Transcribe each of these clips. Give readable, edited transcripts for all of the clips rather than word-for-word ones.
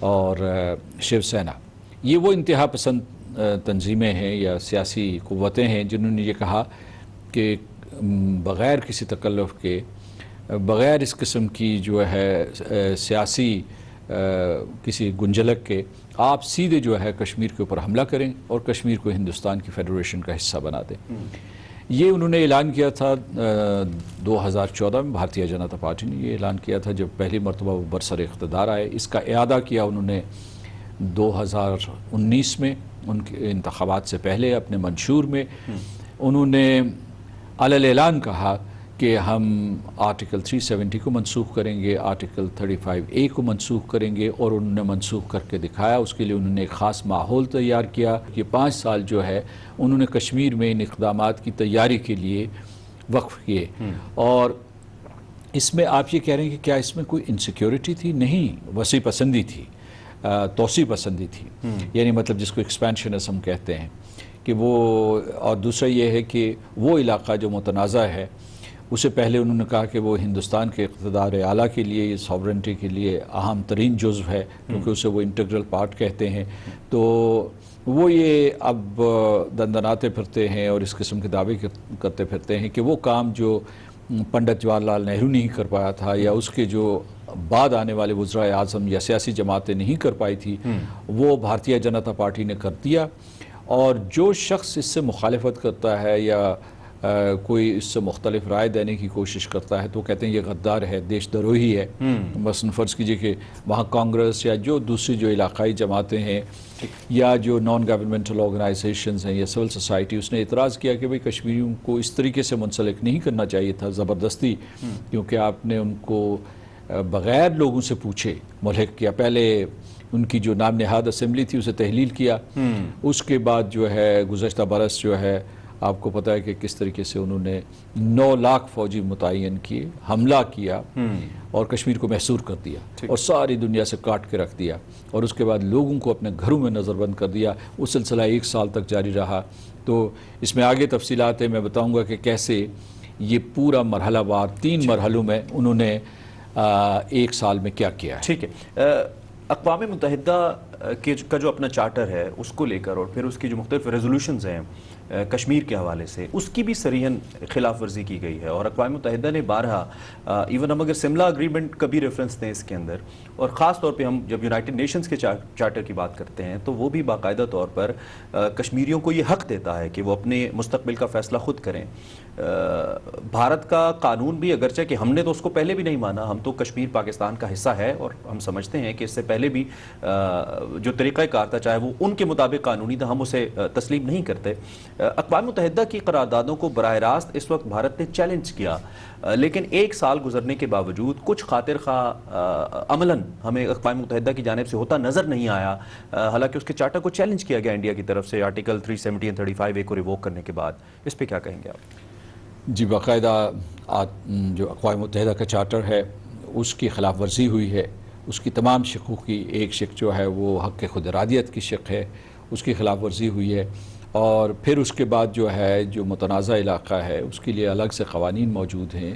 اور شیو سینا، یہ وہ انتہا پسند تنظیمیں ہیں یا سیاسی قوتیں ہیں جنہوں نے یہ کہا کہ بغیر کسی تکلف کے، بغیر اس قسم کی جو ہے سیاسی کسی گنجلک کے، آپ سیدھے جو ہے کشمیر کے اوپر حملہ کریں اور کشمیر کو ہندوستان کی فیڈریشن کا حصہ بنا دیں۔ یہ انہوں نے اعلان کیا تھا 2014 میں، بھارتیہ جنتا پارٹی نے یہ اعلان کیا تھا جب پہلی مرتبہ وہ برسر اقتدار آئے۔ اس کا اعادہ کیا انہوں نے 2019 میں، ان کے انتخابات سے پہلے اپنے منشور میں انہوں نے علی اعلان کہا کہ ہم آرٹیکل 370 کو منسوخ کریں گے، آرٹیکل 35A کو منسوخ کریں گے، اور انہوں نے منسوخ کر کے دکھایا۔ اس کے لیے انہوں نے ایک خاص ماحول تیار کیا کہ 5 سال جو ہے انہوں نے کشمیر میں ان اقدامات کی تیاری کے لیے وقف کیے۔ اور اس میں آپ یہ کہہ رہے ہیں کہ کیا اس میں کوئی انسیکیورٹی تھی؟ نہیں، وسیع پسندی تھی، توسیع پسندی تھی، یعنی مطلب جس کو ایکسپینشنزم کہتے ہیں کہ وہ، اور دوسرا یہ ہے کہ وہ علاقہ جو متنازع ہے اسے پہلے انہوں نے کہا کہ وہ ہندوستان کے اقتدار اعلیٰ کے لیے، ساورنٹی کے لیے اہم ترین جزو ہے، کیونکہ اسے وہ انٹیگرل پارٹ کہتے ہیں۔ تو وہ یہ اب دندناتے پھرتے ہیں اور اس قسم کے دعوے کرتے پھرتے ہیں کہ وہ کام جو پنڈت جواہر لال نہرو نہیں کر پایا تھا، یا اس کے جو بعد آنے والے وزرائے اعظم یا سیاسی جماعتیں نہیں کر پائی تھی، وہ بھارتیہ جنتا پارٹی نے کر دیا۔ اور جو شخص اس سے مخالفت کرتا ہے یا کوئی اس سے مختلف رائے دینے کی کوشش کرتا ہے تو کہتے ہیں یہ غدار ہے، دیش دروہی ہے۔ مثلا فرض کیجئے کہ وہاں کانگریس یا جو دوسری جو علاقائی جماعتیں ہیں یا جو نان گورنمنٹل آرگنائزیشنز ہیں یا سول سوسائٹی، اس نے اعتراض کیا کہ بھئی کشمیریوں کو اس طریقے سے منسلک نہیں کرنا چاہیے تھا زبردستی، کیونکہ آپ نے ان کو بغیر لوگوں سے پوچھے ملحق کیا۔ پہلے ان کی جو نام نہاد اسمبلی تھی اسے تحلیل کیا، اس کے بعد جو ہے گزشتہ برس جو ہے آپ کو پتہ ہے کہ کس طریقے سے انہوں نے 9 لاکھ فوجی متعین کیے، حملہ کیا اور کشمیر کو محصور کر دیا اور ساری دنیا سے کاٹ کے رکھ دیا، اور اس کے بعد لوگوں کو اپنے گھروں میں نظر بند کر دیا۔ وہ سلسلہ 1 سال تک جاری رہا۔ تو اس میں آگے تفصیلات ہیں، میں بتاؤں گا کہ کیسے یہ پورا مرحلہ وار 3 مرحلوں میں انہوں نے 1 سال میں کیا کیا ہے۔ ٹھیک ہے، اقوام متحدہ کا جو اپنا چارٹر ہے اس کو لے کر اور پھر اس کی جو مختلف ریزولوشنز ہیں کشمیر کے حوالے سے، اس کی بھی صریحاً خلاف ورزی کی گئی ہے، اور اقوام متحدہ نے بارہا، ایون ہم اگر سملہ اگریمنٹ کا بھی ریفرنس دیں اس کے اندر، اور خاص طور پہ ہم جب یونائٹڈ نیشنز کے چارٹر کی بات کرتے ہیں تو وہ بھی باقاعدہ طور پر کشمیریوں کو یہ حق دیتا ہے کہ وہ اپنے مستقبل کا فیصلہ خود کریں۔ بھارت کا قانون بھی، اگرچہ کہ ہم نے تو اس کو پہلے بھی نہیں مانا، ہم تو کشمیر پاکستان کا حصہ ہے اور ہم سمجھتے ہیں کہ اس سے پہلے بھی جو طریقہ کار تھا چاہے وہ ان کے مطابق قانونی تھا، ہم اسے تسلیم نہیں کرتے۔ اقوام متحدہ کی قراردادوں کو براہ راست اس وقت بھارت نے چیلنج کیا، لیکن 1 سال گزرنے کے باوجود کچھ خاطر خواہ عملاً ہمیں اقوام متحدہ کی جانب سے ہوتا نظر نہیں آیا، حالانکہ اس کے چارٹر کو چیلنج کیا گیا انڈیا کی طرف سے آرٹیکل 370 اور 35A کو ریووک کرنے کے بعد۔ اس پہ کیا کہیں گے آپ؟ جی، باقاعدہ جو اقوام متحدہ کا چارٹر ہے اس کی خلاف ورزی ہوئی ہے، اس کی تمام شقوں کی ایک شق جو ہے وہ حق خود ارادیت کی شق ہے، اس کی خلاف ورزی ہوئی ہے، اور پھر اس کے بعد جو ہے جو متنازع علاقہ ہے اس کے لیے الگ سے قوانین موجود ہیں،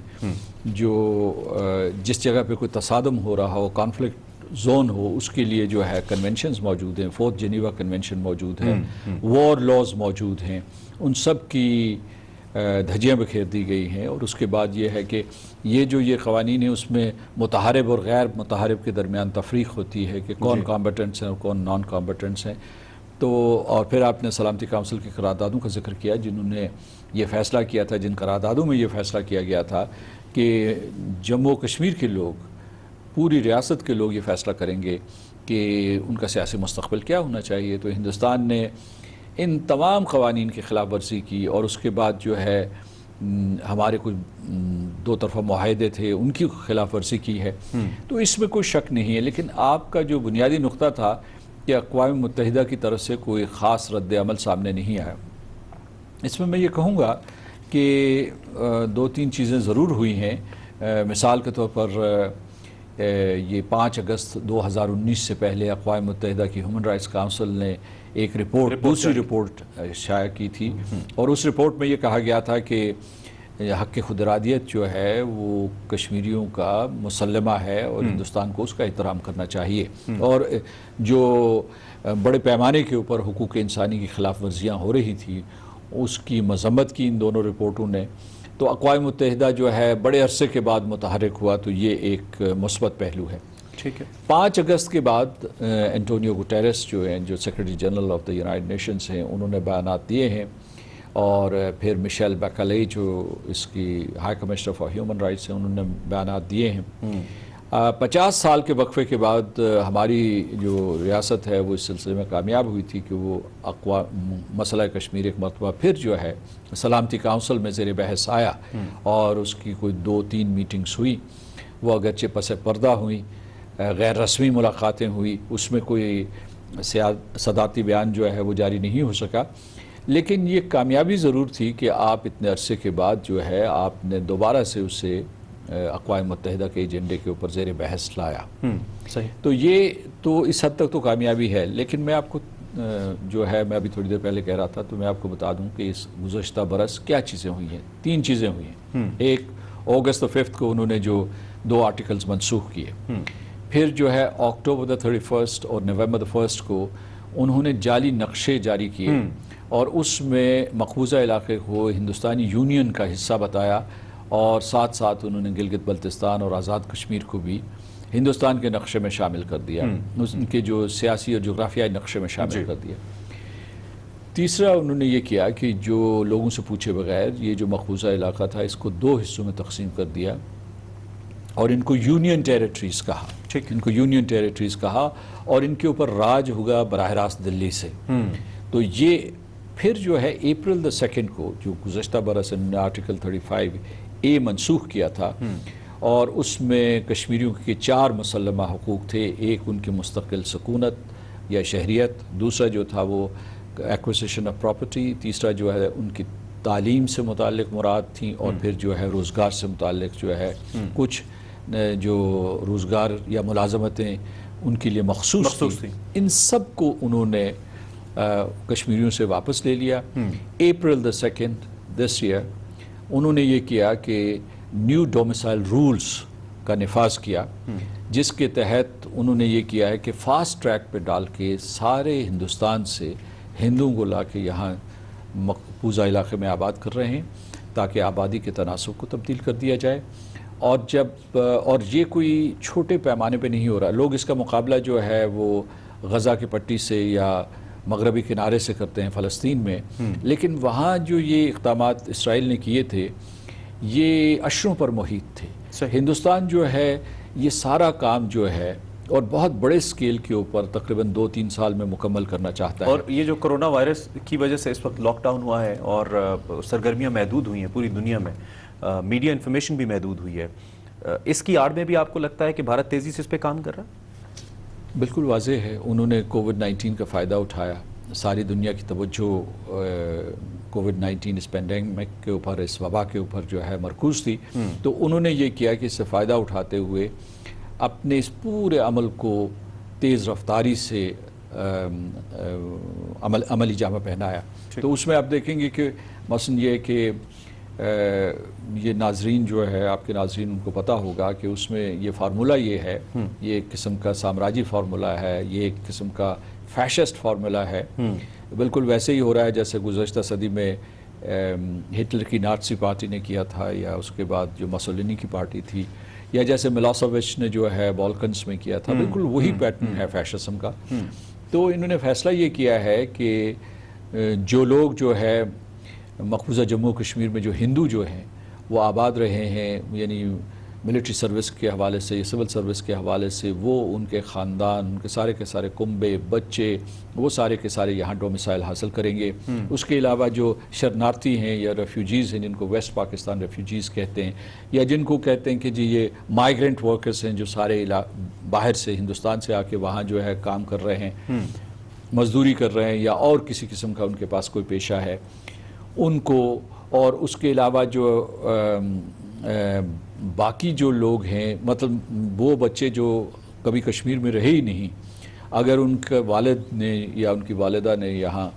جو جس جگہ پہ کوئی تصادم ہو رہا ہو، کانفلکٹ زون ہو، اس کے لیے جو ہے کنونشنز موجود ہیں، 4 جنیوا کنونشن موجود ہیں، وار لاز موجود ہیں، ان سب کی دھجیاں بکھیر دی گئی ہیں۔ اور اس کے بعد یہ ہے کہ یہ قوانین ہیں اس میں متحارب اور غیر متحارب کے درمیان تفریق ہوتی ہے کہ کون کامبیٹنٹس ہیں اور کون نان کامبیٹنٹس ہیں۔ تو اور پھر آپ نے سلامتی کونسل کی قراردادوں کا ذکر کیا جنہوں نے یہ فیصلہ کیا تھا، جن قراردادوں میں یہ فیصلہ کیا گیا تھا کہ جموں کشمیر کے لوگ، پوری ریاست کے لوگ یہ فیصلہ کریں گے کہ ان کا سیاسی مستقبل کیا ہونا چاہیے۔ تو ہندوستان نے ان تمام قوانین کی خلاف ورزی کی، اور اس کے بعد جو ہے ہمارے کچھ 2 طرفہ معاہدے تھے ان کی خلاف ورزی کی ہے۔ تو اس میں کوئی شک نہیں ہے، لیکن آپ کا جو بنیادی نقطہ تھا کہ اقوام متحدہ کی طرف سے کوئی خاص رد عمل سامنے نہیں آیا، اس میں یہ کہوں گا کہ 2-3 چیزیں ضرور ہوئی ہیں۔ مثال کے طور پر یہ 5 اگست 2019 سے پہلے اقوام متحدہ کی ہیومن رائٹس کونسل نے ایک دوسری رپورٹ شائع کی تھی، اور اس رپورٹ میں یہ کہا گیا تھا کہ حق خود ارادیت جو ہے وہ کشمیریوں کا مسلمہ ہے اور ہندوستان کو اس کا احترام کرنا چاہیے. اور جو بڑے پیمانے کے اوپر حقوق انسانی کی خلاف ورزیاں ہو رہی تھی اس کی مذمت کی ان دونوں رپورٹوں نے. تو اقوام متحدہ جو ہے بڑے عرصے کے بعد متحرک ہوا, تو یہ ایک مثبت پہلو ہے. ٹھیک ہے. 5 اگست کے بعد اینٹونیو گوٹیرس جو ہیں, جو secretary general of the United nations ہیں, انہوں نے بیانات دیے ہیں. اور پھر مشیل بیکلے جو اس کی high commissioner for human rights ہیں, انہوں نے بیانات دیے ہیں. 50 سال کے وقفے کے بعد ہماری جو ریاست ہے وہ اس سلسلے میں کامیاب ہوئی تھی کہ وہ مسئلہ کشمیر ایک مرتبہ پھر جو ہے سلامتی کونسل میں زیر بحث آیا, اور اس کی کوئی 2-3 میٹنگز ہوئی. وہ اگرچہ پس پردہ ہوئی, غیر رسمی ملاقاتیں ہوئی, اس میں کوئی صدارتی بیان جو ہے وہ جاری نہیں ہو سکا. لیکن یہ کامیابی ضرور تھی کہ آپ اتنے عرصے کے بعد جو ہے آپ نے دوبارہ سے اسے اقوام متحدہ کے ایجنڈے کے اوپر زیر بحث لایا. صحیح. تو یہ تو اس حد تک تو کامیابی ہے. لیکن میں آپ کو جو ہے, میں ابھی تھوڑی دیر پہلے کہہ رہا تھا, تو میں آپ کو بتا دوں کہ اس گزشتہ برس کیا چیزیں ہوئی ہیں. 3 چیزیں ہوئی ہیں. ایک, اگست 5 کو انہوں نے جو 2 آرٹیکلز منسوخ کیے. پھر جو ہے اکتوبر 31 اور نومبر 1 کو انہوں نے جعلی نقشے جاری کیے, اور اس میں مقبوضہ علاقے کو ہندوستانی یونین کا حصہ بتایا, اور ساتھ ساتھ انہوں نے گلگت بلتستان اور آزاد کشمیر کو بھی ہندوستان کے نقشے میں شامل کر دیا, ان کے جو سیاسی اور جغرافیائی نقشے میں شامل کر دیا. تیسرا, انہوں نے یہ کیا کہ جو لوگوں سے پوچھے بغیر یہ جو مقبوضہ علاقہ تھا اس کو 2 حصوں میں تقسیم کر دیا, اور ان کو یونین ٹیریٹریز کہا. ان کو یونین ٹیریٹریز کہا, اور ان کے اوپر راج ہوگا براہ راست دلی سے. تو یہ پھر جو ہے اپریل 2 کو جو گزشتہ برس انہوں نے آرٹیکل 35A منسوخ کیا تھا, اور اس میں کشمیریوں کے 4 مسلمہ حقوق تھے. ایک ان کی مستقل سکونت یا شہریت, دوسرا جو تھا وہ ایکوزیشن آف پراپرٹی, تیسرا جو ہے ان کی تعلیم سے متعلق مراد تھیں, اور پھر جو ہے روزگار سے متعلق جو ہے کچھ جو روزگار یا ملازمتیں ان کے لیے مخصوص تھیں. ان سب کو انہوں نے کشمیریوں سے واپس لے لیا. اپریل 2 دس ایئر انہوں نے یہ کیا کہ نیو ڈومیسائل رولز کا نفاذ کیا, جس کے تحت انہوں نے یہ کیا ہے کہ فاسٹ ٹریک پہ ڈال کے سارے ہندوستان سے ہندوؤں کو لا کے یہاں مقبوضہ علاقے میں آباد کر رہے ہیں, تاکہ آبادی کے تناسب کو تبدیل کر دیا جائے. اور یہ کوئی چھوٹے پیمانے پہ نہیں ہو رہا. لوگ اس کا مقابلہ جو ہے وہ غزہ کی پٹی سے یا مغربی کنارے سے کرتے ہیں فلسطین میں, لیکن وہاں جو یہ اقدامات اسرائیل نے کیے تھے یہ عشروں پر محیط تھے. ہندوستان جو ہے یہ سارا کام جو ہے اور بہت بڑے سکیل کے اوپر تقریباً 2-3 سال میں مکمل کرنا چاہتا ہے. اور یہ جو کرونا وائرس کی وجہ سے اس وقت لاک ڈاؤن ہوا ہے اور سرگرمیاں محدود ہوئی ہیں پوری دنیا میں, میڈیا انفارمیشن بھی محدود ہوئی ہے, اس کی آڑ میں بھی آپ کو لگتا ہے کہ بھارت تیزی سے اس پہ کام کر رہا ہے؟ بالکل واضح ہے. انہوں نے کووڈ-19 کا فائدہ اٹھایا. ساری دنیا کی توجہ کووڈ-19 اس پینڈیمک کے اوپر, اس وبا کے اوپر جو ہے مرکوز تھی. تو انہوں نے یہ کیا کہ اس سے فائدہ اٹھاتے ہوئے اپنے اس پورے عمل کو تیز رفتاری سے عملی جامہ پہنایا. تو اس میں آپ دیکھیں گے کہ مثلا یہ کہ یہ ناظرین جو ہے, آپ کے ناظرین ان کو پتہ ہوگا کہ اس میں یہ فارمولہ یہ ہے, یہ ایک قسم کا سامراجی فارمولہ ہے, یہ ایک قسم کا فیشسٹ فارمولہ ہے. بالکل ویسے ہی ہو رہا ہے جیسے گزشتہ صدی میں ہٹلر کی نازی پارٹی نے کیا تھا, یا اس کے بعد جو مسولینی کی پارٹی تھی, یا جیسے ملوسیوچ نے جو ہے بالکنز میں کیا تھا. بالکل وہی پیٹرن ہے فیشزم کا. تو انہوں نے فیصلہ یہ کیا ہے کہ جو لوگ جو ہے مقبوضہ جموں کشمیر میں جو ہندو جو ہیں وہ آباد رہے ہیں, یعنی ملٹری سروس کے حوالے سے, سول سروس کے حوالے سے, وہ ان کے خاندان, ان کے سارے کنبے, بچے, وہ سارے کے سارے یہاں ڈومیسائل حاصل کریں گے. اس کے علاوہ جو شرنارتی ہیں یا ریفیوجیز ہیں, جن کو ویسٹ پاکستان ریفیوجیز کہتے ہیں, یا جن کو کہتے ہیں کہ جی یہ مائیگرنٹ ورکرز ہیں جو سارے باہر سے ہندوستان سے آ کے وہاں جو ہے کام کر رہے ہیں, مزدوری کر رہے ہیں, یا اور کسی قسم کا ان کے پاس کوئی پیشہ ہے, ان کو. اور اس کے علاوہ جو باقی جو لوگ ہیں, مطلب وہ بچے جو کبھی کشمیر میں رہے ہی نہیں, اگر ان کے والد نے یا ان کی والدہ نے یہاں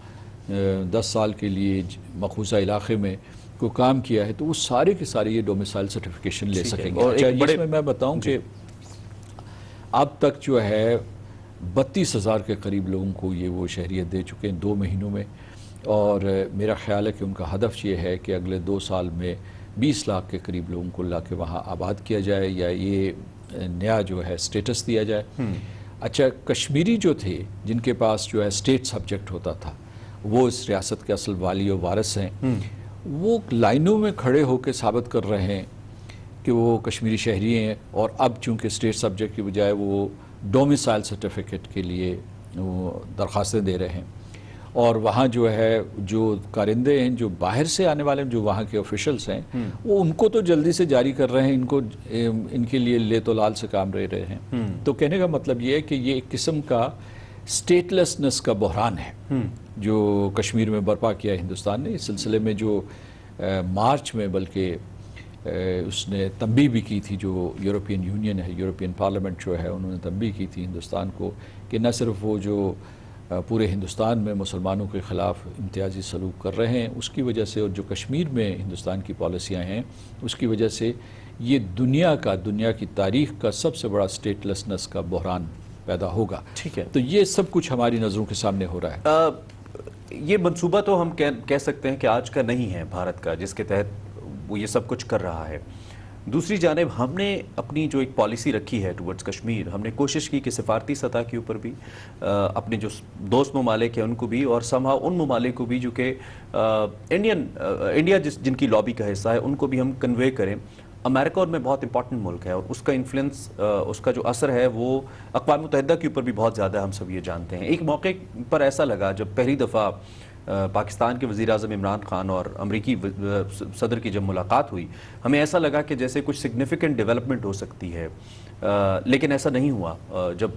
10 سال کے لیے مقبوضہ علاقے میں کو کام کیا ہے تو وہ سارے کے سارے یہ ڈومیسائل سرٹیفکیشن لے سکیں گے. اور اچھا ایک بڑے اس میں بتاؤں کہ اب تک جو ہے 32,000 کے قریب لوگوں کو یہ وہ شہریت دے چکے ہیں 2 مہینوں میں, اور میرا خیال ہے کہ ان کا ہدف یہ ہے کہ اگلے 2 سال میں 20 لاکھ کے قریب لوگوں کو لا کے وہاں آباد کیا جائے یا یہ نیا جو ہے سٹیٹس دیا جائے. اچھا کشمیری جو تھے جن کے پاس جو ہے اسٹیٹ سبجیکٹ ہوتا تھا, وہ اس ریاست کے اصل والی و وارث ہیں, وہ لائنوں میں کھڑے ہو کے ثابت کر رہے ہیں کہ وہ کشمیری شہری ہیں, اور اب چونکہ اسٹیٹ سبجیکٹ کی بجائے وہ ڈومیسائل سرٹیفکیٹ کے لیے وہ درخواستیں دے رہے ہیں. اور وہاں جو ہے جو کارندے ہیں جو باہر سے آنے والے ہیں, جو وہاں کے آفیشلز ہیں, وہ ان کو تو جلدی سے جاری کر رہے ہیں, ان کے لیے لے تو لال سے کام رہ رہے ہیں. تو کہنے کا مطلب یہ ہے کہ یہ ایک قسم کا اسٹیٹلیسنس کا بحران ہے جو کشمیر میں برپا کیا ہے ہندوستان نے. اس سلسلے میں جو مارچ میں بلکہ اس نے تنبیہ بھی کی تھی, جو یورپین یونین ہے, یورپین پارلیمنٹ جو ہے, انہوں نے تنبیہ کی تھی ہندوستان کو کہ نہ صرف وہ جو پورے ہندوستان میں مسلمانوں کے خلاف امتیازی سلوک کر رہے ہیں اس کی وجہ سے, اور جو کشمیر میں ہندوستان کی پالیسیاں ہیں اس کی وجہ سے یہ دنیا کی تاریخ کا سب سے بڑا اسٹیٹ لیسنس کا بحران پیدا ہوگا. ٹھیک ہے, تو یہ سب کچھ ہماری نظروں کے سامنے ہو رہا ہے. یہ منصوبہ تو ہم کہہ سکتے ہیں کہ آج کا نہیں ہے بھارت کا, جس کے تحت وہ یہ سب کچھ کر رہا ہے. دوسری جانب ہم نے اپنی جو ایک پالیسی رکھی ہے ٹورڈز کشمیر, ہم نے کوشش کی کہ سفارتی سطح کے اوپر بھی اپنے جو دوست ممالک ہیں ان کو بھی, اور سمہا ان ممالک کو بھی جو کہ انڈیا جن کی لابی کا حصہ ہے, ان کو بھی ہم کنوے کریں. امریکہ اور میں بہت امپورٹنٹ ملک ہے, اور اس کا انفلوئنس, اس کا جو اثر ہے وہ اقوام متحدہ کے اوپر بھی بہت زیادہ ہے, ہم سب یہ جانتے ہیں. ایک موقع پر ایسا لگا جب پہلی دفعہ پاکستان کے وزیر اعظم عمران خان اور امریکی صدر کی جب ملاقات ہوئی, ہمیں ایسا لگا کہ جیسے کچھ سگنیفیکنٹ ڈیولپمنٹ ہو سکتی ہے, لیکن ایسا نہیں ہوا. جب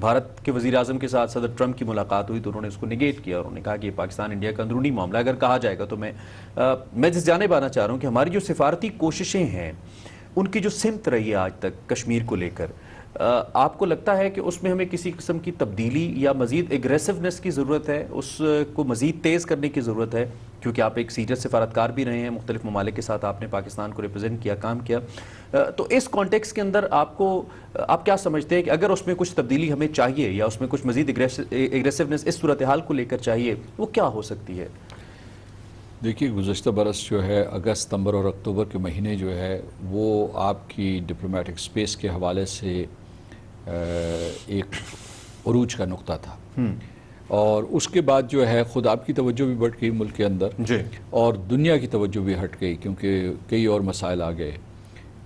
بھارت کے وزیر اعظم کے ساتھ صدر ٹرمپ کی ملاقات ہوئی تو انہوں نے اس کو نگیٹ کیا, اور انہوں نے کہا کہ یہ پاکستان انڈیا کا اندرونی معاملہ اگر کہا جائے گا. تو میں جس جانب آنا چاہ رہا ہوں کہ ہماری جو سفارتی کوششیں ہیں ان کی جو سمت رہی ہے آج تک کشمیر کو لے کر, آپ کو لگتا ہے کہ اس میں ہمیں کسی قسم کی تبدیلی یا مزید ایگریسونیس کی ضرورت ہے, اس کو مزید تیز کرنے کی ضرورت ہے, کیونکہ آپ ایک سیریس سفارتکار بھی رہے ہیں, مختلف ممالک کے ساتھ آپ نے پاکستان کو ریپرزینٹ کیا, کام کیا. تو اس کانٹیکس کے اندر آپ کیا سمجھتے ہیں کہ اگر اس میں کچھ تبدیلی ہمیں چاہیے یا اس میں کچھ مزید ایگریسونیس اس صورتحال کو لے کر چاہیے, وہ کیا ہو سکتی ہے؟ دیکھیے گزشتہ برس جو ہے اگست, ستمبر اور اکتوبر کے مہینے جو ہے وہ آپ کی ڈپلومیٹک سپیس کے حوالے سے ایک عروج کا نقطہ تھا, اور اس کے بعد جو ہے خود آپ کی توجہ بھی بڑھ گئی ملک کے اندر, اور دنیا کی توجہ بھی ہٹ گئی, کیونکہ کئی اور مسائل آ گئے.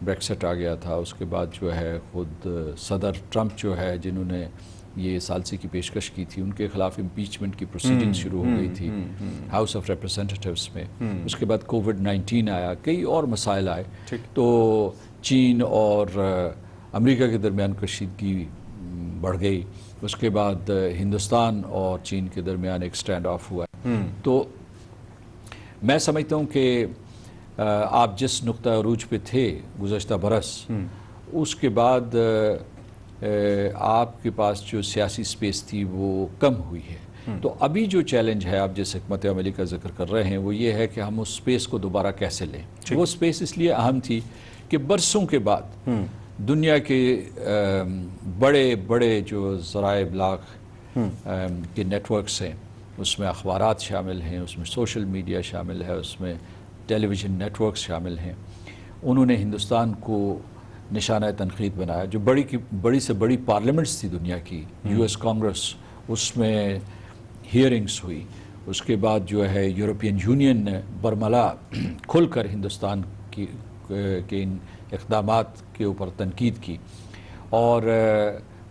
بریکسٹ آ گیا تھا, اس کے بعد جو ہے خود صدر ٹرمپ جو ہے جنہوں نے یہ ثالثی کی پیشکش کی تھی, ان کے خلاف امپیچمنٹ کی پروسیڈنگ شروع ہو گئی تھی ہاؤس آف ریپرزینٹیٹیوز میں. اس کے بعد کووڈ-19 آیا, کئی اور مسائل آئے, تو چین اور امریکہ کے درمیان کشیدگی بڑھ گئی. اس کے بعد ہندوستان اور چین کے درمیان ایک سٹینڈ آف ہوا. تو میں سمجھتا ہوں کہ آپ جس نقطہ عروج پہ تھے گزشتہ برس, اس کے بعد آپ کے پاس جو سیاسی سپیس تھی وہ کم ہوئی ہے. تو ابھی جو چیلنج ہے, آپ جس حکمت عملی کا ذکر کر رہے ہیں, وہ یہ ہے کہ ہم اس سپیس کو دوبارہ کیسے لیں. وہ سپیس اس لیے اہم تھی کہ برسوں کے بعد دنیا کے بڑے بڑے جو ذرائع ابلاغ کے نیٹ ورکس ہیں, اس میں اخبارات شامل ہیں, اس میں سوشل میڈیا شامل ہے, اس میں ٹیلی ویژن نیٹ ورکس شامل ہیں, انہوں نے ہندوستان کو نشانہ تنقید بنایا. جو بڑی سے بڑی پارلیمنٹس تھی دنیا کی, یو ایس کانگریس, اس میں ہیئرنگس ہوئی. اس کے بعد جو ہے یورپین یونین نے برملا کھل کر ہندوستان کے ان اقدامات کے اوپر تنقید کی, اور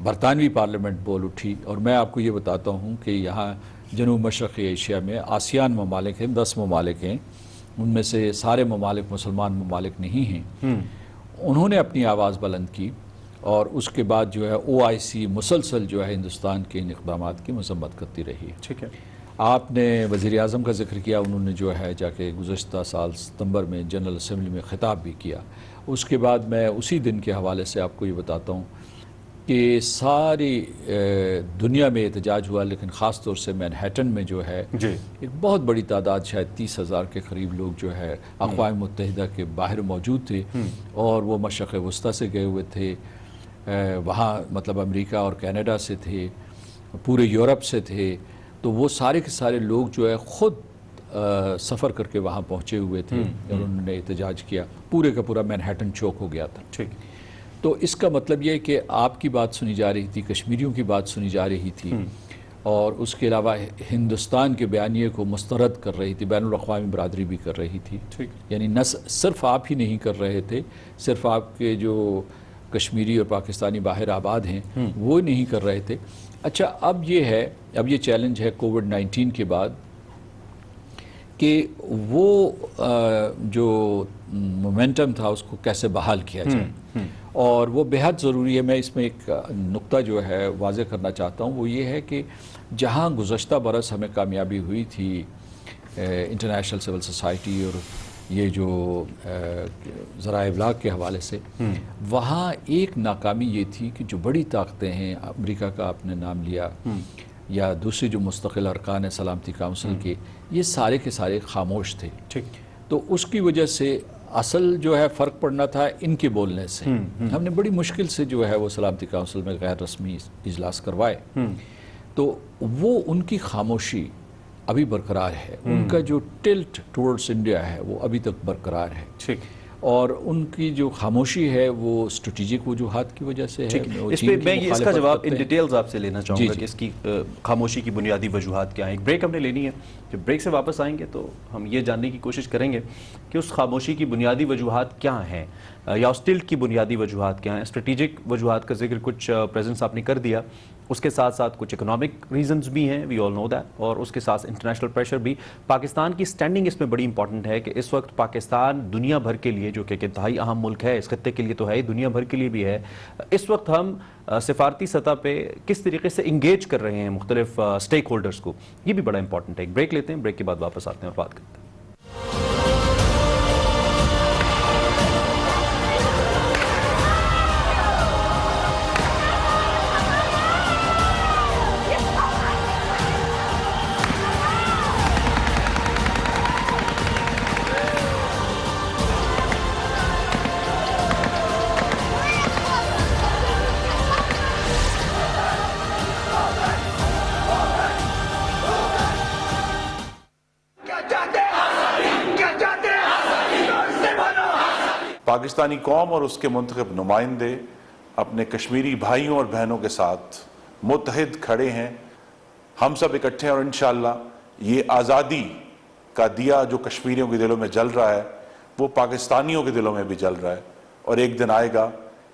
برطانوی پارلیمنٹ بول اٹھی. اور میں آپ کو یہ بتاتا ہوں کہ یہاں جنوب مشرقی ایشیا میں آسیان ممالک ہیں, 10 ممالک ہیں, ان میں سے سارے ممالک مسلمان ممالک نہیں ہیں. انہوں نے اپنی آواز بلند کی, اور اس کے بعد جو ہے OIC مسلسل جو ہے ہندوستان کے ان اقدامات کی مذمت کرتی رہی. ٹھیک ہے, آپ نے وزیر اعظم کا ذکر کیا, انہوں نے جو ہے جا کے گزشتہ سال ستمبر میں جنرل اسمبلی میں خطاب بھی کیا. اس کے بعد میں اسی دن کے حوالے سے آپ کو یہ بتاتا ہوں کہ ساری دنیا میں احتجاج ہوا، لیکن خاص طور سے مینہیٹن میں جو ہے ایک بہت بڑی تعداد، شاید 30,000 کے قریب لوگ جو ہے اقوام متحدہ کے باہر موجود تھے، اور وہ مشرق وسطیٰ سے گئے ہوئے تھے، وہاں مطلب امریکہ اور کینیڈا سے تھے، پورے یورپ سے تھے، تو وہ سارے کے سارے لوگ جو ہے خود سفر کر کے وہاں پہنچے ہوئے تھے اور انہوں نے احتجاج کیا، پورے کا پورا مینہیٹن چوک ہو گیا تھا۔ ٹھیک، تو اس کا مطلب یہ ہے کہ آپ کی بات سنی جا رہی تھی، کشمیریوں کی بات سنی جا رہی تھی، اور اس کے علاوہ ہندوستان کے بیانیے کو مسترد کر رہی تھی، بین الاقوامی برادری بھی کر رہی تھی، یعنی نہ صرف آپ ہی نہیں کر رہے تھے، صرف آپ کے جو کشمیری اور پاکستانی باہر آباد ہیں وہ نہیں کر رہے تھے۔ اچھا، اب یہ چیلنج ہے کووڈ-19 کے بعد کہ وہ جو مومنٹم تھا اس کو کیسے بحال کیا جائے، اور وہ بہت ضروری ہے۔ میں اس میں ایک نقطہ جو ہے واضح کرنا چاہتا ہوں، وہ یہ ہے کہ جہاں گزشتہ برس ہمیں کامیابی ہوئی تھی انٹرنیشنل سول سوسائٹی اور یہ جو ذرائع ابلاغ کے حوالے سے، وہاں ایک ناکامی یہ تھی کہ جو بڑی طاقتیں ہیں، امریکہ کا آپ نے نام لیا، یا دوسری جو مستقل ارکان ہیں سلامتی کونسل کے، یہ سارے کے سارے خاموش تھے۔ تو اس کی وجہ سے اصل جو ہے فرق پڑنا تھا ان کے بولنے سے۔ ہم نے بڑی مشکل سے جو ہے وہ سلامتی کونسل میں غیر رسمی اجلاس کروائے، تو وہ ان کی خاموشی ابھی برقرار ہے، ان کا جو ٹلٹ ٹورڈز انڈیا ہے وہ ابھی تک برقرار ہے، اور ان کی جو خاموشی ہے وہ اسٹریٹجک وجوہات کی وجہ سے ہے۔ اس پہ میں اس کا جواب ان ڈیٹیلز آپ سے لینا چاہوں گا کہ اس کی خاموشی کی بنیادی وجوہات کیا ہیں۔ ایک بریک ہم نے لینی ہے، جب بریک سے واپس آئیں گے تو ہم یہ جاننے کی کوشش کریں گے کہ اس خاموشی کی بنیادی وجوہات کیا ہیں، یا اس ٹلٹ کی بنیادی وجوہات کیا ہیں۔ اسٹریٹجک وجوہات کا ذکر کچھ پریزنس آپ نے کر دیا، اس کے ساتھ ساتھ کچھ اکنامک ریزنز بھی ہیں، وی آل نو دیٹ، اور اس کے ساتھ انٹرنیشنل پریشر بھی۔ پاکستان کی سٹینڈنگ اس میں بڑی امپورٹنٹ ہے کہ اس وقت پاکستان دنیا بھر کے لیے، جو کہ ایک انتہائی اہم ملک ہے، اس خطے کے لیے تو ہے ہی، دنیا بھر کے لیے بھی ہے، اس وقت ہم سفارتی سطح پہ کس طریقے سے انگیج کر رہے ہیں مختلف سٹیک ہولڈرز کو، یہ بھی بڑا امپورٹنٹ ہے۔ ایک بریک لیتے ہیں، بریک کے بعد واپس آتے ہیں اور بات کرتے ہیں۔ پاکستانی قوم اور اس کے منتخب نمائندے اپنے کشمیری بھائیوں اور بہنوں کے ساتھ متحد کھڑے ہیں، ہم سب اکٹھے ہیں، اور انشاءاللہ یہ آزادی کا دیا جو کشمیریوں کے دلوں میں جل رہا ہے وہ پاکستانیوں کے دلوں میں بھی جل رہا ہے، اور ایک دن آئے گا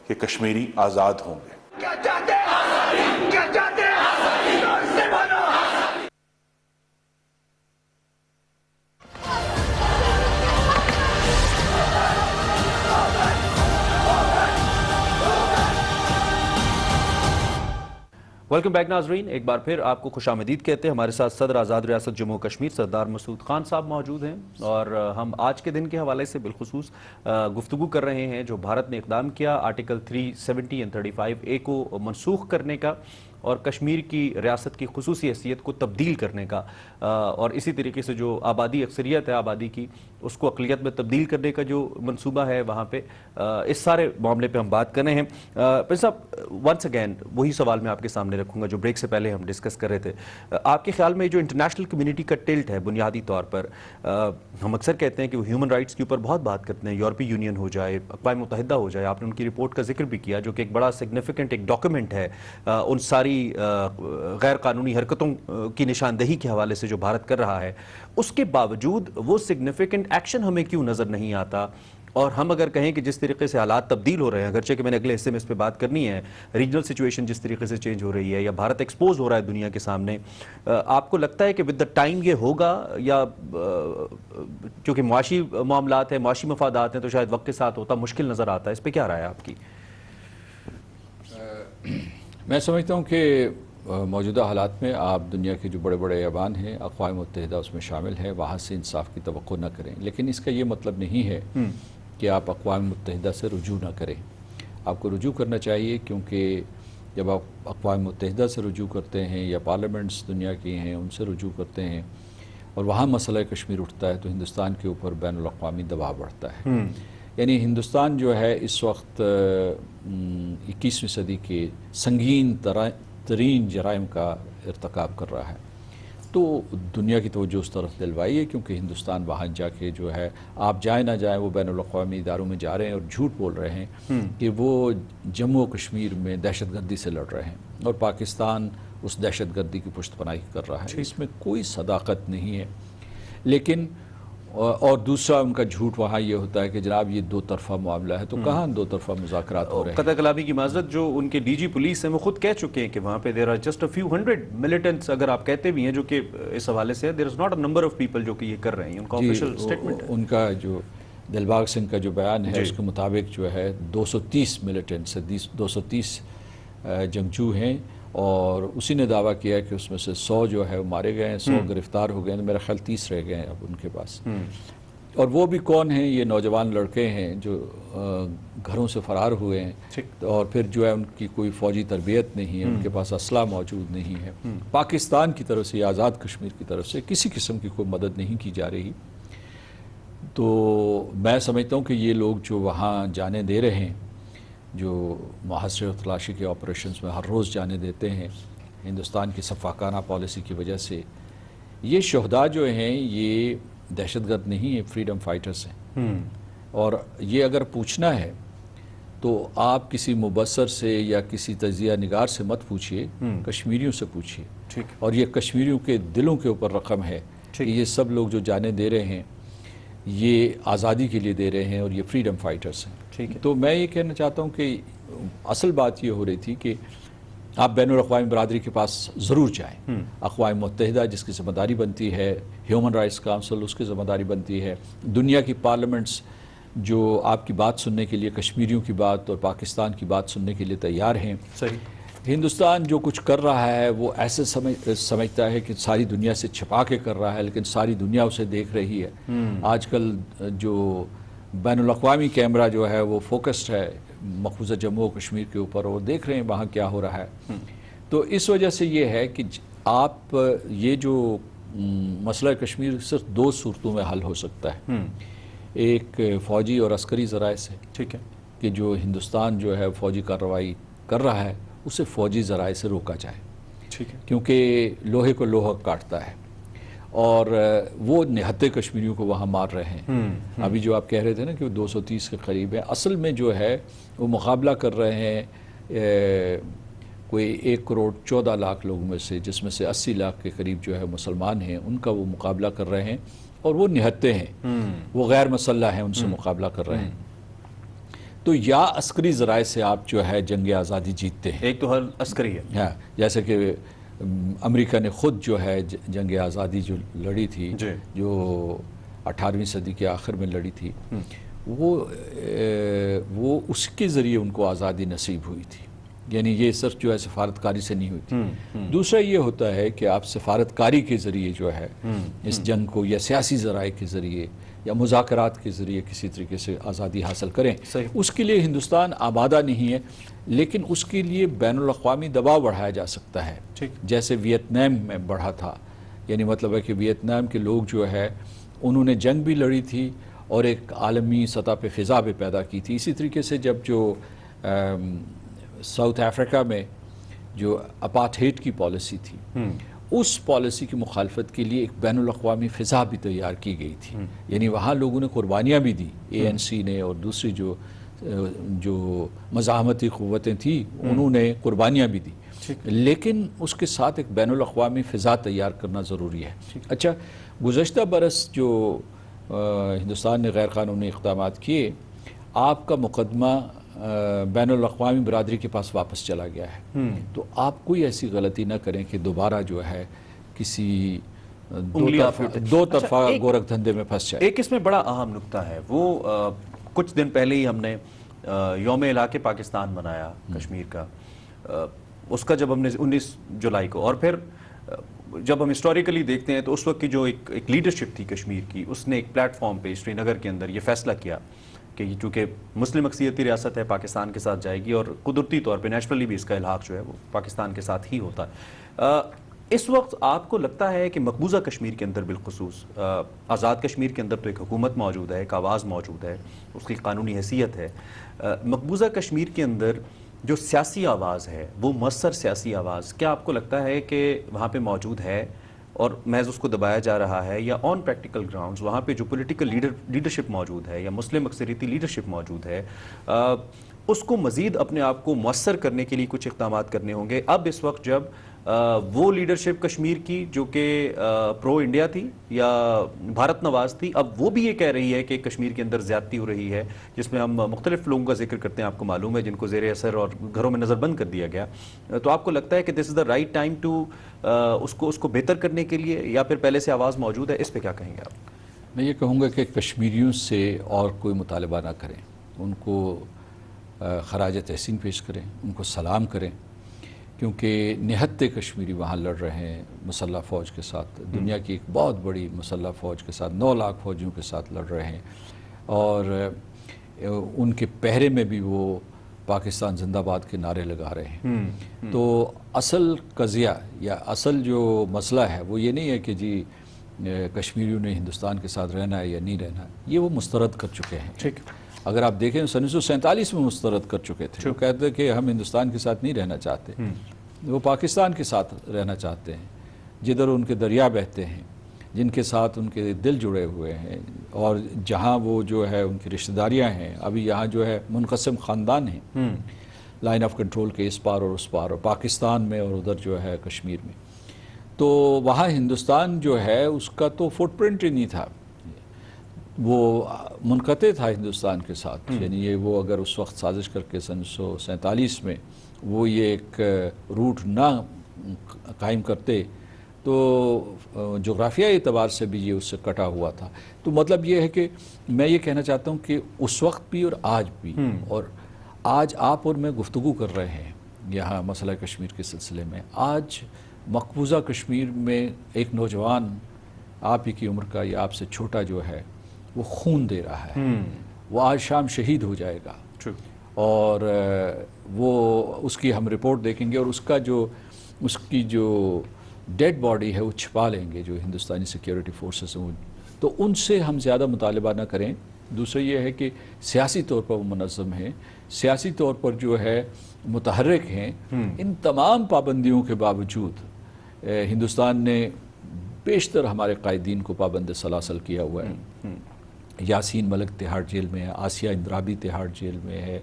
کہ کشمیری آزاد ہوں گے۔ ویلکم بیک ناظرین، ایک بار پھر آپ کو خوش آمدید کہتے ہیں۔ ہمارے ساتھ صدر آزاد ریاست جموں کشمیر سردار مسعود خان صاحب موجود ہیں، اور ہم آج کے دن کے حوالے سے بالخصوص گفتگو کر رہے ہیں جو بھارت نے اقدام کیا آرٹیکل 370 اور 35A کو منسوخ کرنے کا، اور کشمیر کی ریاست کی خصوصی حیثیت کو تبدیل کرنے کا، اور اسی طریقے سے جو آبادی اکثریت ہے آبادی کی، اس کو اقلیت میں تبدیل کرنے کا جو منصوبہ ہے وہاں پہ، اس سارے معاملے پہ ہم بات کر رہے ہیں۔ پھر صاحب ونس اگین وہی سوال میں آپ کے سامنے رکھوں گا جو بریک سے پہلے ہم ڈسکس کر رہے تھے۔ آپ کے خیال میں جو انٹرنیشنل کمیونٹی کا ٹلٹ ہے بنیادی طور پر، ہم اکثر کہتے ہیں کہ وہ ہیومن رائٹس کے اوپر بہت بات کرتے ہیں، یورپی یونین ہو جائے، اقوام متحدہ ہو جائے، آپ نے ان کی رپورٹ کا ذکر بھی کیا جو کہ ایک بڑا سگنیفیکنٹ ایک ڈاکیومنٹ ہے ان ساری غیر قانونی حرکتوں کی نشاندہی کے حوالے سے جو بھارت کر رہا ہے، اس کے باوجود وہ سگنیفیکنٹ ایکشن ہمیں کیوں نظر نہیں آتا؟ اور ہم اگر کہیں کہ جس طریقے سے حالات تبدیل ہو رہے ہیں، اگرچہ کہ میں نے اگلے حصے میں اس پہ بات کرنی ہے، ریجنل سچویشن جس طریقے سے چینج ہو رہی ہے یا بھارت ایکسپوز ہو رہا ہے دنیا کے سامنے، آپ کو لگتا ہے کہ ود دا ٹائم یہ ہوگا، یا چونکہ معاشی معاملات ہیں، معاشی مفادات ہیں، تو شاید وقت کے ساتھ ہوتا مشکل نظر آتا ہے؟ اس پہ کیا رائے ہے آپ کی؟ میں سمجھتا ہوں کہ موجودہ حالات میں آپ دنیا کے جو بڑے بڑے ایوان ہیں، اقوام متحدہ اس میں شامل ہے، وہاں سے انصاف کی توقع نہ کریں، لیکن اس کا یہ مطلب نہیں ہے کہ آپ اقوام متحدہ سے رجوع نہ کریں۔ آپ کو رجوع کرنا چاہیے، کیونکہ جب آپ اقوام متحدہ سے رجوع کرتے ہیں یا پارلیمنٹس دنیا کی ہیں ان سے رجوع کرتے ہیں اور وہاں مسئلہ کشمیر اٹھتا ہے تو ہندوستان کے اوپر بین الاقوامی دباؤ بڑھتا ہے. یعنی ہندوستان جو ہے اس وقت 21ویں صدی کے سنگین ترین جرائم کا ارتکاب کر رہا ہے. تو دنیا کی توجہ اس طرف دلوائی ہے کیونکہ ہندوستان وہاں جا کے جو ہے آپ جائیں نہ جائیں وہ بین الاقوامی اداروں میں جا رہے ہیں اور جھوٹ بول رہے ہیں کہ وہ جموں و کشمیر میں دہشت گردی سے لڑ رہے ہیں اور پاکستان اس دہشت گردی کی پشت پناہی کر رہا ہے. اس میں کوئی صداقت نہیں ہے. لیکن اور دوسرا ان کا جھوٹ وہاں یہ ہوتا ہے کہ جناب یہ دو طرفہ معاملہ ہے. تو کہاں دو طرفہ مذاکرات ہو رہے ہیں؟ قطع کلامی کی معذرت، جو ان کے ڈی جی پولیس ہیں وہ خود کہہ چکے ہیں کہ وہاں پہ there are just a few hundred militants, اگر آپ کہتے بھی ہیں جو کہ اس حوالے سے there is not a number of people جو کہ یہ کر رہے ہیں. ان کا آفیشیل اسٹیٹمنٹ ہے. ان کا جو دلباغ سنگھ کا جو بیان ہے اس کے مطابق جو ہے 230 ملیٹنٹس 230 جنگجو ہیں اور اسی نے دعویٰ کیا کہ اس میں سے 100 جو ہے مارے گئے ہیں، 100 گرفتار ہو گئے ہیں. میرا خیال 30 رہ گئے ہیں اب ان کے پاس. اور وہ بھی کون ہیں؟ یہ نوجوان لڑکے ہیں جو گھروں سے فرار ہوئے ہیں اور پھر جو ہے ان کی کوئی فوجی تربیت نہیں ہے، ان کے پاس اسلحہ موجود نہیں ہے. پاکستان کی طرف سے یا آزاد کشمیر کی طرف سے کسی قسم کی کوئی مدد نہیں کی جا رہی. تو میں سمجھتا ہوں کہ یہ لوگ جو وہاں جانے دے رہے ہیں، جو محاصرے اور تلاشی کے آپریشنز میں ہر روز جانے دیتے ہیں ہندوستان کی سفاکانہ پالیسی کی وجہ سے، یہ شہداء جو ہیں یہ دہشت گرد نہیں ہیں، فریڈم فائٹرز ہیں. اور یہ اگر پوچھنا ہے تو آپ کسی مبصر سے یا کسی تجزیہ نگار سے مت پوچھئے، کشمیریوں سے پوچھئے. اور یہ کشمیریوں کے دلوں کے اوپر رقم ہے کہ یہ سب لوگ جو جانے دے رہے ہیں یہ آزادی کے لیے دے رہے ہیں اور یہ فریڈم فائٹرز ہیں. تو میں یہ کہنا چاہتا ہوں کہ اصل بات یہ ہو رہی تھی کہ آپ بین الاقوامی برادری کے پاس ضرور جائیں. اقوام متحدہ جس کی ذمہ داری بنتی ہے، ہیومن رائٹس کونسل اس کی ذمہ داری بنتی ہے، دنیا کی پارلیمنٹس جو آپ کی بات سننے کے لیے، کشمیریوں کی بات اور پاکستان کی بات سننے کے لیے تیار ہیں. ہندوستان جو کچھ کر رہا ہے وہ ایسے سمجھتا ہے کہ ساری دنیا سے چھپا کے کر رہا ہے، لیکن ساری دنیا اسے دیکھ رہی ہے. آج کل جو بین الاقوامی کیمرہ جو ہے وہ فوکسڈ ہے مقبوضہ جموں و کشمیر کے اوپر اور دیکھ رہے ہیں وہاں کیا ہو رہا ہے. تو اس وجہ سے یہ ہے کہ آپ یہ جو مسئلہ کشمیر صرف دو صورتوں میں حل ہو سکتا ہے. ایک فوجی اور عسکری ذرائع سے، ٹھیک ہے، کہ جو ہندوستان جو ہے فوجی کارروائی کر رہا ہے اسے فوجی ذرائع سے روکا جائے، ٹھیک ہے، کیونکہ لوہے کو لوہا کاٹتا ہے اور وہ نہتے کشمیریوں کو وہاں مار رہے ہیں. ابھی جو آپ کہہ رہے تھے نا کہ وہ 230 کے قریب ہے، اصل میں جو ہے وہ مقابلہ کر رہے ہیں کوئی 1 کروڑ 14 لاکھ لوگوں میں سے، جس میں سے 80 لاکھ کے قریب جو ہے مسلمان ہیں. ان کا وہ مقابلہ کر رہے ہیں اور وہ نہتے ہیں، وہ غیر مسلح ہیں، ان سے مقابلہ کر رہے ہیں. تو یا عسکری ذرائع سے آپ جو ہے جنگ آزادی جیتتے ہیں. ایک تو حل عسکری ہے، ہاں، جیسے کہ امریکہ نے خود جو ہے جنگ آزادی جو لڑی تھی، جو 18ویں صدی کے آخر میں لڑی تھی، وہ اس کے ذریعے ان کو آزادی نصیب ہوئی تھی. یعنی یہ صرف جو ہے سفارتکاری سے نہیں ہوئی تھی. دوسرا یہ ہوتا ہے کہ آپ سفارتکاری کے ذریعے جو ہے اس جنگ کو یا سیاسی ذرائع کے ذریعے یا مذاکرات کے ذریعے کسی طریقے سے آزادی حاصل کریں. اس کے لیے ہندوستان آمادہ نہیں ہے، لیکن اس کے لیے بین الاقوامی دباؤ بڑھایا جا سکتا ہے، جیسے ویتنام میں بڑھا تھا. یعنی مطلب ہے کہ ویتنام کے لوگ جو ہے انہوں نے جنگ بھی لڑی تھی اور ایک عالمی سطح پہ فضا بھی پیدا کی تھی. اسی طریقے سے جب جو ساؤتھ افریقہ میں جو اپارٹھائڈ کی پالیسی تھی، اس پالیسی کی مخالفت کے لیے ایک بین الاقوامی فضا بھی تیار کی گئی تھی. یعنی وہاں لوگوں نے قربانیاں بھی دی، ANC نے اور دوسری جو مزاحمتی قوتیں تھیں انہوں نے قربانیاں بھی دی. لیکن اس کے ساتھ ایک بین الاقوامی فضا تیار کرنا ضروری ہے. اچھا، گزشتہ برس جو ہندوستان نے غیر قانونی اقدامات کیے، آپ کا مقدمہ بین الاقوامی برادری کے پاس واپس چلا گیا ہے. تو آپ کوئی ایسی غلطی نہ کریں کہ دوبارہ جو ہے کسی دو طرفہ گورکھ دھندے میں پھنس جائے. ایک اس میں بڑا اہم نکتہ ہے، وہ کچھ دن پہلے ہی ہم نے یوم علاقے پاکستان منایا کشمیر کا. اس کا جب ہم نے 19 جولائی کو، اور پھر جب ہم ہسٹوریکلی دیکھتے ہیں تو اس وقت کی جو ایک لیڈرشپ تھی کشمیر کی، اس نے ایک پلیٹ فارم پہ سری نگر کے اندر یہ فیصلہ کیا کہ یہ چونکہ مسلم اکثریتی ریاست ہے پاکستان کے ساتھ جائے گی اور قدرتی طور پہ نیچرلی بھی اس کا الحاق جو ہے وہ پاکستان کے ساتھ ہی ہوتا ہے. اس وقت آپ کو لگتا ہے کہ مقبوضہ کشمیر کے اندر بالخصوص آزاد کشمیر کے اندر تو ایک حکومت موجود ہے, ایک آواز موجود ہے, اس کی قانونی حیثیت ہے, مقبوضہ کشمیر کے اندر جو سیاسی آواز ہے وہ مؤثر سیاسی آواز کیا آپ کو لگتا ہے کہ وہاں پہ موجود ہے اور محض اس کو دبایا جا رہا ہے, یا آن پریکٹیکل گراؤنڈز وہاں پہ جو پولیٹیکل لیڈرشپ موجود ہے یا مسلم اکثریتی لیڈرشپ موجود ہے اس کو مزید اپنے آپ کو مؤثر کرنے کے لیے کچھ اقدامات کرنے ہوں گے اب اس وقت جب وہ لیڈرشپ کشمیر کی جو کہ پرو انڈیا تھی یا بھارت نواز تھی, اب وہ بھی یہ کہہ رہی ہے کہ کشمیر کے اندر زیادتی ہو رہی ہے, جس میں ہم مختلف لوگوں کا ذکر کرتے ہیں, آپ کو معلوم ہے, جن کو زیر اثر اور گھروں میں نظر بند کر دیا گیا. تو آپ کو لگتا ہے کہ دس از دا رائٹ ٹائم ٹو اس کو بہتر کرنے کے لیے, یا پھر پہلے سے آواز موجود ہے, اس پہ کیا کہیں گے آپ؟ میں یہ کہوں گا کہ کشمیریوں سے اور کوئی مطالبہ نہ کریں, ان کو خراج تحسین پیش کریں, ان کو سلام کریں, کیونکہ نہتے کشمیری وہاں لڑ رہے ہیں مسلح فوج کے ساتھ, دنیا کی ایک بہت بڑی مسلح فوج کے ساتھ, 9 لاکھ فوجیوں کے ساتھ لڑ رہے ہیں, اور ان کے پہرے میں بھی وہ پاکستان زندہ باد کے نعرے لگا رہے ہیں. تو اصل قضیہ یا اصل جو مسئلہ ہے وہ یہ نہیں ہے کہ جی کشمیریوں نے ہندوستان کے ساتھ رہنا ہے یا نہیں رہنا ہے, یہ وہ مسترد کر چکے ہیں. ٹھیک, اگر آپ دیکھیں 1947 میں مسترد کر چکے تھے, وہ کہتے ہیں کہ ہم ہندوستان کے ساتھ نہیں رہنا چاہتے, وہ پاکستان کے ساتھ رہنا چاہتے ہیں, جدھر ان کے دریا بہتے ہیں, جن کے ساتھ ان کے دل جڑے ہوئے ہیں, اور جہاں وہ جو ہے ان کی رشتہ داریاں ہیں. ابھی یہاں جو ہے منقسم خاندان ہیں لائن آف کنٹرول کے اس پار اور اس پار, اور پاکستان میں اور ادھر جو ہے کشمیر میں. تو وہاں ہندوستان جو ہے اس کا تو فٹ پرنٹ ہی نہیں تھا, وہ منقطع تھا ہندوستان کے ساتھ. یعنی یہ وہ اگر اس وقت سازش کر کے 1947 میں وہ یہ ایک روٹ نہ قائم کرتے تو جغرافیائی اعتبار سے بھی یہ اس سے کٹا ہوا تھا. تو مطلب یہ ہے کہ میں یہ کہنا چاہتا ہوں کہ اس وقت بھی اور آج بھی, اور آج آپ اور میں گفتگو کر رہے ہیں یہاں مسئلہ کشمیر کے سلسلے میں, آج مقبوضہ کشمیر میں ایک نوجوان آپ ہی کی عمر کا یا آپ سے چھوٹا جو ہے وہ خون دے رہا ہے, وہ آج شام شہید ہو جائے گا, اور وہ اس کی ہم رپورٹ دیکھیں گے, اور اس کی جو ڈیڈ باڈی ہے وہ چھپا لیں گے جو ہندوستانی سیکیورٹی فورسز ہیں. تو ان سے ہم زیادہ مطالبہ نہ کریں. دوسرا یہ ہے کہ سیاسی طور پر وہ منظم ہیں, سیاسی طور پر جو ہے متحرک ہیں. ان تمام پابندیوں کے باوجود ہندوستان نے بیشتر ہمارے قائدین کو پابند سلاسل کیا ہوا ہے. یاسین ملک تہاڑ جیل میں ہے, آسیہ اندرابی تہاڑ جیل میں ہے,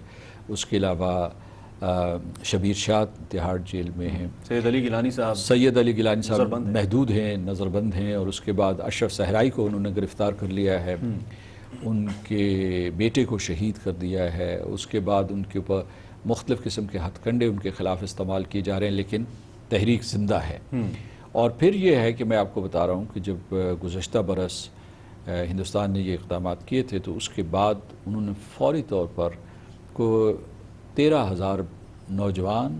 اس کے علاوہ شبیر شاہ تہاڑ جیل میں ہیں, سید علی گیلانی صاحب محدود ہیں, نظر بند ہیں, اور اس کے بعد اشرف صحرائی کو انہوں نے گرفتار کر لیا ہے, ان کے بیٹے کو شہید کر دیا ہے. اس کے بعد ان کے اوپر مختلف قسم کے ہتھ کنڈے ان کے خلاف استعمال کیے جا رہے ہیں, لیکن تحریک زندہ ہے. اور پھر یہ ہے کہ میں آپ کو بتا رہا ہوں کہ جب گزشتہ برس ہندوستان نے یہ اقدامات کیے تھے تو اس کے بعد انہوں نے فوری طور پر 13,000 نوجوان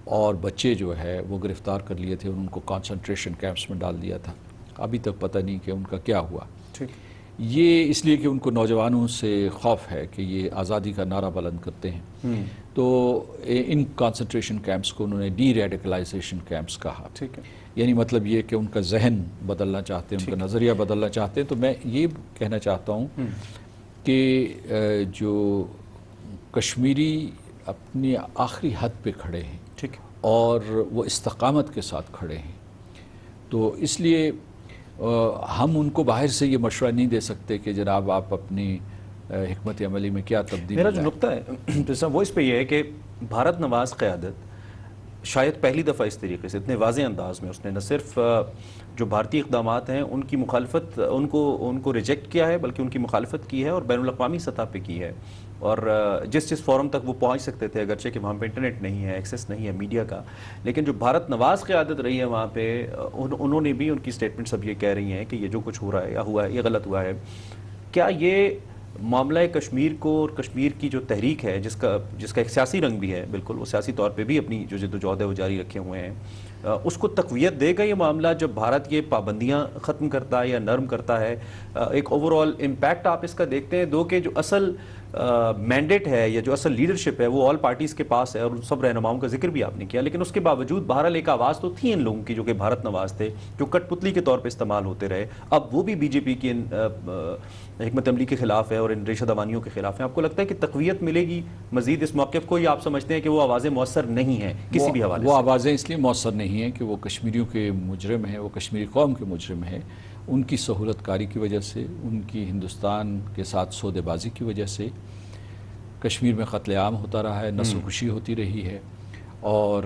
اور بچے جو ہے وہ گرفتار کر لیے تھے, اور ان کو کانسنٹریشن کیمپس میں ڈال دیا تھا. ابھی تک پتہ نہیں کہ ان کا کیا ہوا. یہ اس لیے کہ ان کو نوجوانوں سے خوف ہے کہ یہ آزادی کا نعرہ بلند کرتے ہیں. تو ان کانسنٹریشن کیمپس کو انہوں نے ڈی ریڈیکلائزیشن کیمپس کہا. یعنی مطلب یہ کہ ان کا ذہن بدلنا چاہتے ہیں, ان کا نظریہ بدلنا چاہتے ہیں. تو میں یہ کہنا چاہتا ہوں کہ جو کشمیری اپنی آخری حد پہ کھڑے ہیں اور وہ استقامت کے ساتھ کھڑے ہیں, تو اس لیے ہم ان کو باہر سے یہ مشورہ نہیں دے سکتے کہ جناب آپ اپنی حکمت عملی میں کیا تبدیلی. میرا جو نقطہ ہے وہ اس پہ یہ ہے کہ بھارت نواز قیادت شاید پہلی دفعہ اس طریقے سے اتنے واضح انداز میں اس نے نہ صرف جو بھارتی اقدامات ہیں ان کی مخالفت ان کو ریجیکٹ کیا ہے, بلکہ ان کی مخالفت کی ہے اور بین الاقوامی سطح پہ کی ہے. اور جس فورم تک وہ پہنچ سکتے تھے, اگرچہ کہ وہاں پہ انٹرنیٹ نہیں ہے, ایکسیس نہیں ہے میڈیا کا, لیکن جو بھارت نواز قیادت رہی ہے وہاں پہ انہوں نے بھی, ان کی سٹیٹمنٹس اب یہ کہہ رہی ہیں کہ یہ جو کچھ ہو رہا ہے یا ہوا ہے یہ غلط ہوا ہے. کیا یہ معاملہ کشمیر کو اور کشمیر کی جو تحریک ہے جس کا ایک سیاسی رنگ بھی ہے, بالکل وہ سیاسی طور پہ بھی اپنی جو جد و جہد ہے وہ جاری رکھے ہوئے ہیں, اس کو تقویت دے گا یہ معاملہ جب بھارت یہ پابندیاں ختم کرتا ہے یا نرم کرتا ہے؟ ایک اوور آل امپیکٹ آپ اس کا دیکھتے ہیں؟ دو کہ جو اصل مینڈیٹ ہے یا جو اصل لیڈرشپ ہے وہ آل پارٹیز کے پاس ہے، اور سب رہنماؤں کا ذکر بھی آپ نے کیا، لیکن اس کے باوجود بہرحال ایک آواز تو تھی ان لوگوں کی جو کہ بھارت نواز تھے، جو کٹ پتلی کے طور پہ استعمال ہوتے رہے، اب وہ بھی بی جے پی کی حکمت عملی کے خلاف ہے اور ان ریشہ دوانیوں کے خلاف ہیں۔ آپ کو لگتا ہے کہ تقویت ملے گی مزید اس موقف کو، یا آپ سمجھتے ہیں کہ وہ آوازیں مؤثر نہیں ہیں کسی بھی حوالے سے؟ وہ آوازیں اس لیے مؤثر نہیں ہیں کہ وہ کشمیریوں کے مجرم ہیں، وہ کشمیری قوم کے مجرم ہیں، ان کی سہولت کاری کی وجہ سے، ان کی ہندوستان کے ساتھ سودے بازی کی وجہ سے کشمیر میں قتل عام ہوتا رہا ہے، نسل کشی ہوتی رہی ہے، اور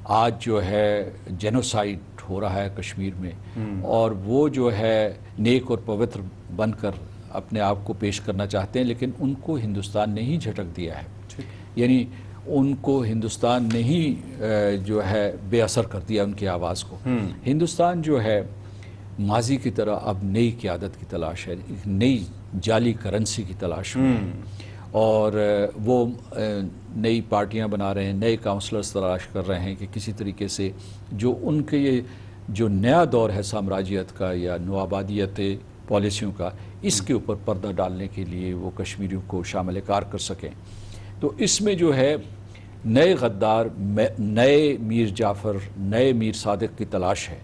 آج جو ہے جینوسائیڈ ہو رہا ہے کشمیر میں، اور وہ جو ہے نیک اور پوتر بن کر اپنے آپ کو پیش کرنا چاہتے ہیں، لیکن ان کو ہندوستان نے ہی جھٹک دیا ہے، یعنی ان کو ہندوستان نے ہی جو ہے بے اثر کر دیا ان کی آواز کو۔ ہندوستان جو ہے ماضی کی طرح اب نئی قیادت کی تلاش ہے، ایک نئی جعلی کرنسی کی تلاش میں ہے، اور وہ نئی پارٹیاں بنا رہے ہیں، نئے کاؤنسلرز تلاش کر رہے ہیں کہ کسی طریقے سے جو ان کے یہ جو نیا دور ہے سامراجیت کا یا نوآبادیت پالیسیوں کا، اس کے اوپر پردہ ڈالنے کے لیے وہ کشمیریوں کو شامل کار کر سکیں۔ تو اس میں جو ہے نئے غدار، نئے میر جعفر، نئے میر صادق کی تلاش ہے۔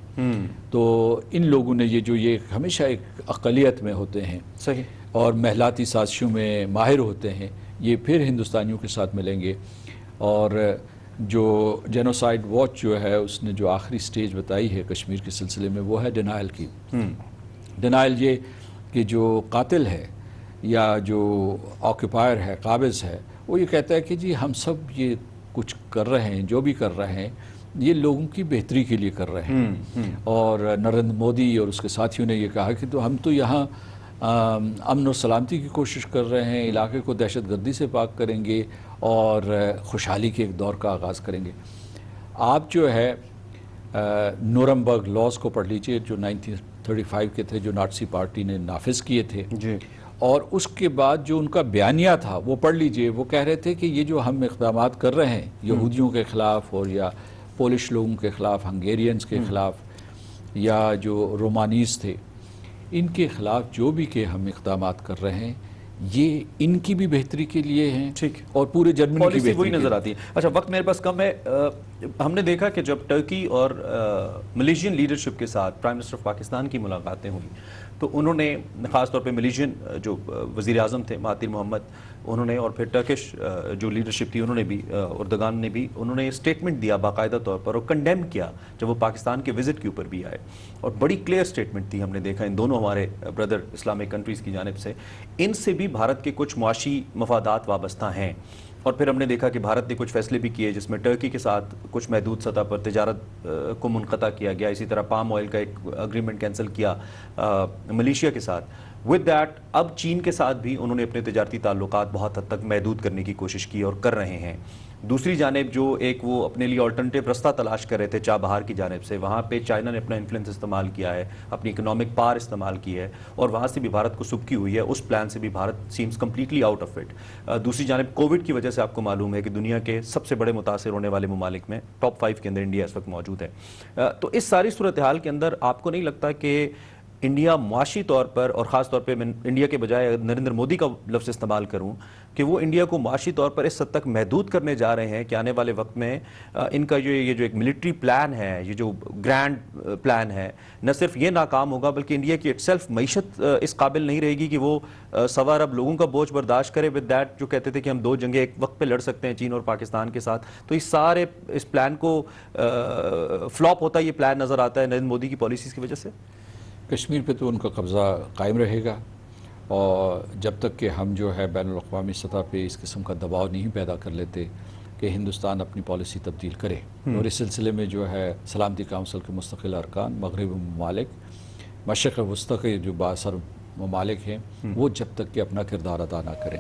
تو ان لوگوں نے یہ ہمیشہ ایک اقلیت میں ہوتے ہیں، صحیح، اور محلاتی سازشوں میں ماہر ہوتے ہیں، یہ پھر ہندوستانیوں کے ساتھ ملیں گے۔ اور جو جینوسائیڈ واچ جو ہے اس نے جو آخری سٹیج بتائی ہے کشمیر کے سلسلے میں، وہ ہے ڈینائل کی۔ ڈینائل یہ کہ جو قاتل ہے یا جو آکوپائر ہے، قابض ہے، وہ یہ کہتا ہے کہ جی ہم سب یہ کچھ کر رہے ہیں، جو بھی کر رہے ہیں یہ لوگوں کی بہتری کے لیے کر رہے ہیں۔ اور نریندر مودی اور اس کے ساتھیوں نے یہ کہا کہ تو ہم تو یہاں امن و سلامتی کی کوشش کر رہے ہیں، علاقے کو دہشت گردی سے پاک کریں گے اور خوشحالی کے ایک دور کا آغاز کریں گے۔ آپ جو ہے نورمبرگ لاز کو پڑھ لیجئے جو 1935 کے تھے، جو ناٹسی پارٹی نے نافذ کیے تھے، اور اس کے بعد جو ان کا بیانیہ تھا وہ پڑھ لیجئے۔ وہ کہہ رہے تھے کہ یہ جو ہم اقدامات کر رہے ہیں یہودیوں کے خلاف، اور یا پولش لوگوں کے خلاف، ہنگیرینز کے خلاف، یا جو رومانیز تھے، ان کے خلاف جو بھی کہ ہم اقدامات کر رہے ہیں یہ ان کی بھی بہتری کے لیے ہیں، اور پورے جرمنی کی بہتری وہی نظر آتی ہے۔ اچھا، وقت میرے پاس کم ہے۔ ہم نے دیکھا کہ جب ٹرکی اور ملیشین لیڈرشپ کے ساتھ پرائم منسٹر آف پاکستان کی ملاقاتیں ہوئی تو انہوں نے خاص طور پہ ملیشین جو وزیر اعظم تھے مہاتیر محمد، انہوں نے، اور پھر ٹرکش جو لیڈرشپ تھی انہوں نے بھی، اردگان نے بھی، انہوں نے اسٹیٹمنٹ دیا باقاعدہ طور پر اور کنڈیم کیا جب وہ پاکستان کے وزٹ کے اوپر بھی آئے، اور بڑی کلیئر اسٹیٹمنٹ تھی۔ ہم نے دیکھا ان دونوں ہمارے بردر اسلامک کنٹریز کی جانب سے، ان سے بھی بھارت کے کچھ معاشی مفادات وابستہ ہیں۔ اور پھر ہم نے دیکھا کہ بھارت نے کچھ فیصلے بھی کیے جس میں ٹرکی کے ساتھ کچھ محدود سطح پر تجارت کو منقطع کیا گیا، اسی طرح پام آئل کا ایک اگریمنٹ کینسل کیا ملیشیا کے ساتھ۔ ود دیٹ اب چین کے ساتھ بھی انہوں نے اپنے تجارتی تعلقات بہت حد تک محدود کرنے کی کوشش کی اور کر رہے ہیں۔ دوسری جانب جو ایک وہ اپنے لیے آلٹرنیٹیو رستہ تلاش کر رہے تھے چابہار کی جانب سے، وہاں پہ چائنا نے اپنا انفلوئنس استعمال کیا ہے، اپنی اکنامک پاور استعمال کی ہے، اور وہاں سے بھی بھارت کو سبکی ہوئی ہے، اس پلان سے بھی Bharat seems completely out of it. دوسری جانب کووڈ کی وجہ سے آپ کو معلوم ہے کہ دنیا کے سب سے بڑے متاثر ہونے والے ممالک میں ٹاپ 5 کے اندر انڈیا اس وقت موجود ہے۔ تو اس ساری صورتحال کے اندر آپ کو نہیں لگتا کہ انڈیا معاشی طور پر، اور خاص طور پہ میں انڈیا کے بجائے نریندر مودی کا لفظ استعمال کروں، کہ وہ انڈیا کو معاشی طور پر اس حد تک محدود کرنے جا رہے ہیں کہ آنے والے وقت میں ان کا یہ جو ایک ملٹری پلان ہے، یہ جو گرینڈ پلان ہے، نہ صرف یہ ناکام ہوگا بلکہ انڈیا کی اٹ سیلف معیشت اس قابل نہیں رہے گی کہ وہ 1.25 ارب لوگوں کا بوجھ برداشت کرے۔ ود دیٹ جو کہتے تھے کہ ہم 2 جنگیں ایک وقت پہ لڑ سکتے ہیں چین اور پاکستان کے ساتھ، تو اس پلان کو فلاپ ہوتا یہ پلان نظر آتا ہے نریندر مودی کی پالیسیز کی وجہ سے۔ کشمیر پہ تو ان کا قبضہ قائم رہے گا، اور جب تک کہ ہم جو ہے بین الاقوامی سطح پہ اس قسم کا دباؤ نہیں پیدا کر لیتے کہ ہندوستان اپنی پالیسی تبدیل کرے، اور اس سلسلے میں جو ہے سلامتی کونسل کے مستقل ارکان، مغربی ممالک، مشرق وسطی کے جو بااثر ممالک ہیں، وہ جب تک کہ اپنا کردار ادا نہ کریں۔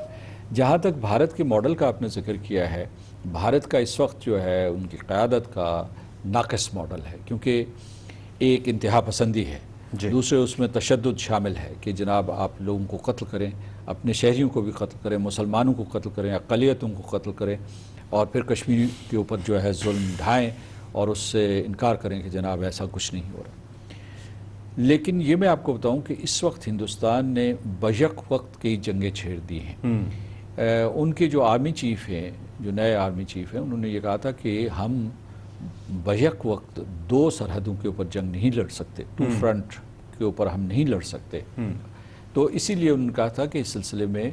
جہاں تک بھارت کے ماڈل کا آپ نے ذکر کیا ہے، بھارت کا اس وقت جو ہے ان کی قیادت کا ناقص ماڈل ہے، کیونکہ ایک انتہا پسندی ہے، دوسرے اس میں تشدد شامل ہے کہ جناب آپ لوگوں کو قتل کریں، اپنے شہریوں کو بھی قتل کریں، مسلمانوں کو قتل کریں، اقلیتوں کو قتل کریں، اور پھر کشمیر کے اوپر جو ہے ظلم ڈھائیں، اور اس سے انکار کریں کہ جناب ایسا کچھ نہیں ہو رہا. لیکن یہ میں آپ کو بتاؤں کہ اس وقت ہندوستان نے بیک وقت کئی جنگیں چھیڑ دی ہیں. ان کے جو آرمی چیف ہیں، جو نئے آرمی چیف ہیں، انہوں نے یہ کہا تھا کہ ہم بیک وقت 2 سرحدوں کے اوپر جنگ نہیں لڑ سکتے، 2 فرنٹ کے اوپر ہم نہیں لڑ سکتے. تو اسی لیے انہوں نے کہا تھا کہ اس سلسلے میں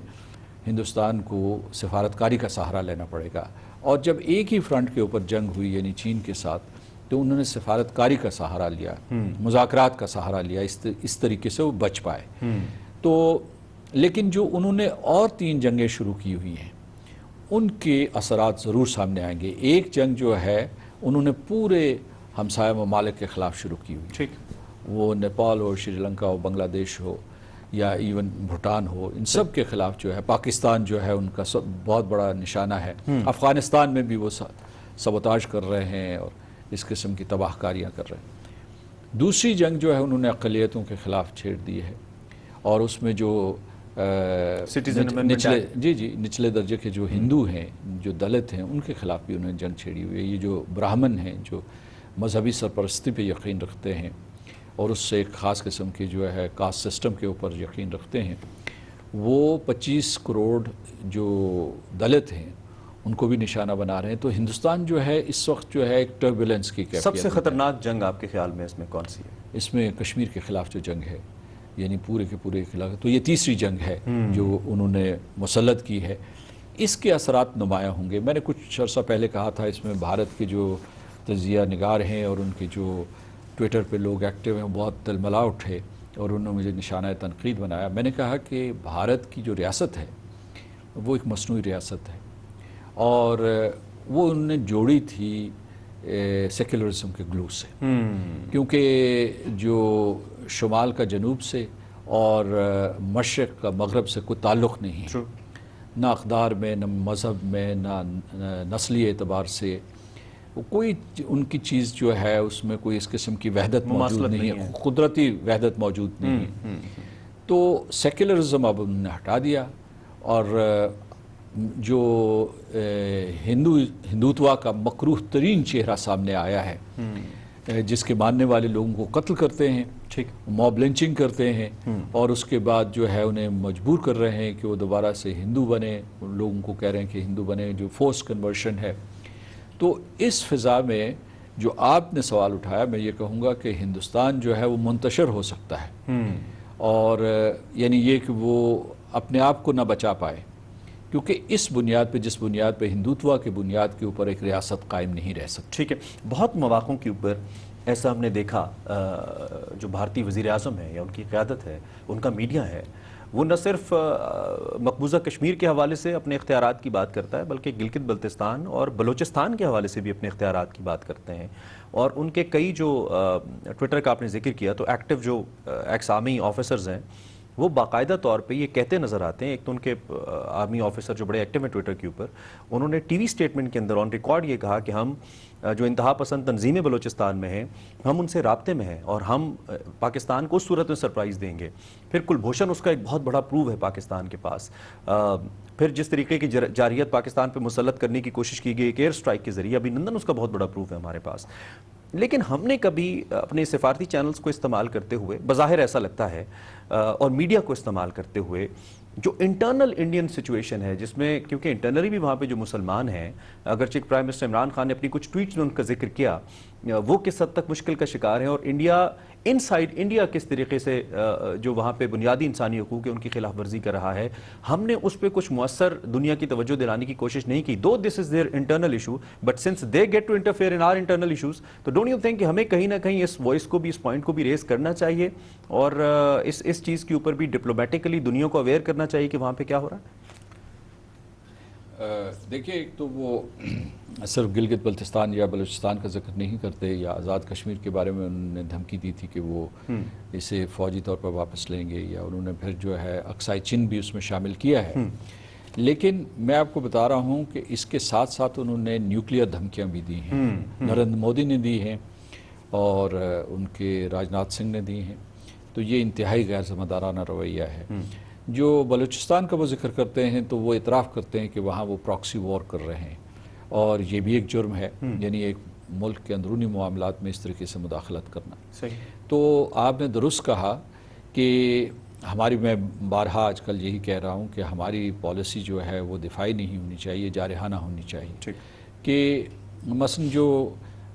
ہندوستان کو سفارتکاری کا سہارا لینا پڑے گا. اور جب ایک ہی فرنٹ کے اوپر جنگ ہوئی یعنی چین کے ساتھ، تو انہوں نے سفارتکاری کا سہارا لیا، مذاکرات کا سہارا لیا، اس طریقے سے وہ بچ پائے. تو لیکن جو انہوں نے اور 3 جنگیں شروع کی ہوئی ہیں ان کے اثرات ضرور سامنے آئیں گے. ایک جنگ جو ہے انہوں نے پورے ہمسایہ ممالک کے خلاف شروع کی ہوئی، ٹھیک، وہ نیپال ہو، سری لنکا ہو، بنگلہ دیش ہو یا ایون بھوٹان ہو، ان سب کے خلاف جو ہے. پاکستان جو ہے ان کا بہت بڑا نشانہ ہے. افغانستان میں بھی وہ سبوتاژ کر رہے ہیں اور اس قسم کی تباہ کاریاں کر رہے ہیں. دوسری جنگ جو ہے انہوں نے اقلیتوں کے خلاف چھیڑ دی ہے، اور اس میں جو نچلے درجے کے جو ہندو ہیں، جو دلت ہیں، ان کے خلاف بھی انہوں نے جنگ چھیڑی ہوئی ہے. یہ جو براہمن ہیں، جو مذہبی سرپرستی پہ یقین رکھتے ہیں اور اس سے ایک خاص قسم کی جو ہے کاسٹ سسٹم کے اوپر یقین رکھتے ہیں، وہ 25 کروڑ جو دلت ہیں ان کو بھی نشانہ بنا رہے ہیں. تو ہندوستان جو ہے اس وقت جو ہے ایک ٹربولنس کی کیفیت. سب سے خطرناک جنگ آپ کے خیال میں اس میں کون سی ہے؟ اس میں کشمیر کے خلاف جو جنگ ہے، یعنی پورے کے پورے خلاف، تو یہ تیسری جنگ ہے جو انہوں نے مسلط کی ہے. اس کے اثرات نمایاں ہوں گے. میں نے کچھ عرصہ پہلے کہا تھا اس میں بھارت کے جو تجزیہ نگار ہیں اور ان کے جو ٹویٹر پہ لوگ ایکٹیو ہیں بہت تلملا اٹھے اور انہوں نے مجھے نشانہ تنقید بنایا. میں نے کہا کہ بھارت کی جو ریاست ہے وہ ایک مصنوعی ریاست ہے، اور وہ انہوں نے جوڑی تھی سیکولرزم کے گلو سے، کیونکہ جو شمال کا جنوب سے اور مشرق کا مغرب سے کوئی تعلق نہیں ہے، نہ اقدار میں، نہ مذہب میں، نہ نسلی اعتبار سے. کوئی ان کی چیز جو ہے اس میں کوئی اس قسم کی وحدت موجود نہیں ہے، قدرتی وحدت موجود نہیں ہے. تو سیکولرزم اب انہوں نے ہٹا دیا، اور جو ہندوتوا کا مکروہ ترین چہرہ سامنے آیا ہے، جس کے ماننے والے لوگوں کو قتل کرتے ہیں، موب لنچنگ کرتے ہیں، اور اس کے بعد جو ہے انہیں مجبور کر رہے ہیں کہ وہ دوبارہ سے ہندو بنے، لوگوں کو کہہ رہے ہیں کہ ہندو بنے، جو فورس کنورشن ہے. تو اس فضا میں جو آپ نے سوال اٹھایا، میں یہ کہوں گا کہ ہندوستان جو ہے وہ منتشر ہو سکتا ہے، اور یعنی یہ کہ وہ اپنے آپ کو نہ بچا پائے، کیونکہ اس بنیاد پہ، جس بنیاد پہ ہندوتوا کی بنیاد کے اوپر ایک ریاست قائم نہیں رہ سکتی. ٹھیک ہے. بہت مواقعوں کے اوپر ایسا ہم نے دیکھا، جو بھارتی وزیر اعظم ہے یا ان کی قیادت ہے، ان کا میڈیا ہے، وہ نہ صرف مقبوضہ کشمیر کے حوالے سے اپنے اختیارات کی بات کرتا ہے، بلکہ گلگت بلتستان اور بلوچستان کے حوالے سے بھی اپنے اختیارات کی بات کرتے ہیں. اور ان کے کئی جو ٹویٹر کا آپ نے ذکر کیا، تو ایکٹیو جو ایکس آرمی آفیسرز ہیں وہ باقاعدہ طور پہ یہ کہتے نظر آتے ہیں. ایک تو ان کے آرمی آفیسر جو بڑے ایکٹیو ہیں ٹویٹر کے اوپر، انہوں نے ٹی وی سٹیٹمنٹ کے اندر آن ریکارڈ یہ کہا کہ ہم جو انتہا پسند تنظیمیں بلوچستان میں ہیں، ہم ان سے رابطے میں ہیں اور ہم پاکستان کو اس صورت میں سرپرائز دیں گے. پھر کلبھوشن اس کا ایک بہت بڑا پروف ہے پاکستان کے پاس. پھر جس طریقے کی جارحیت پاکستان پہ مسلط کرنے کی کوشش کی گئی ایک ایئر سٹرائک کے ذریعے، ابھی نندن اس کا بہت بڑا پروف ہے ہمارے پاس. لیکن ہم نے کبھی اپنے سفارتی چینلز کو استعمال کرتے ہوئے، بظاہر ایسا لگتا ہے، اور میڈیا کو استعمال کرتے ہوئے، جو انٹرنل انڈین سچویشن ہے، جس میں کیونکہ انٹرنلی بھی وہاں پہ جو مسلمان ہیں، اگرچہ پرائم منسٹر عمران خان نے اپنی کچھ ٹویٹس میں ان کا ذکر کیا، وہ کس حد تک مشکل کا شکار ہیں، اور انڈیا ان سائڈ انڈیا کس طریقے سے جو وہاں پہ بنیادی انسانی حقوق ہے ان کی خلاف ورزی کر رہا ہے، ہم نے اس پہ کچھ مؤثر دنیا کی توجہ دلانے کی کوشش نہیں کی. Though this is their internal issue, but since they get to interfere in our internal issues, تو ڈونٹ یو تھنک کہ ہمیں کہیں نہ کہیں اس وائس کو بھی، اس پوائنٹ کو بھی ریز کرنا چاہیے، اور اس چیز کے اوپر بھی ڈپلومیٹکلی دنیا کو اویئر کرنا چاہیے کہ وہاں پہ کیا ہو رہا ہے؟ دیکھیے، ایک تو وہ صرف گلگت بلتستان یا بلوچستان کا ذکر نہیں کرتے، یا آزاد کشمیر کے بارے میں انہوں نے دھمکی دی تھی کہ وہ اسے فوجی طور پر واپس لیں گے، یا انہوں نے پھر جو ہے اقصی چین بھی اس میں شامل کیا ہے. لیکن میں آپ کو بتا رہا ہوں کہ اس کے ساتھ ساتھ انہوں نے نیوکلیئر دھمکیاں بھی دی ہیں. نریندر مودی نے دی ہیں اور ان کے راجناتھ سنگھ نے دی ہیں. تو یہ انتہائی غیر ذمہ دارانہ رویہ ہے. جو بلوچستان کا وہ ذکر کرتے ہیں تو وہ اعتراف کرتے ہیں کہ وہاں وہ پراکسی وار کر رہے ہیں، اور یہ بھی ایک جرم ہے. یعنی ایک ملک کے اندرونی معاملات میں اس طریقے سے مداخلت کرنا. صحیح. تو آپ نے درست کہا کہ میں بارہا آج کل یہی کہہ رہا ہوں کہ ہماری پالیسی جو ہے وہ دفاعی نہیں ہونی چاہیے، جارحانہ ہونی چاہیے. کہ مثلا جو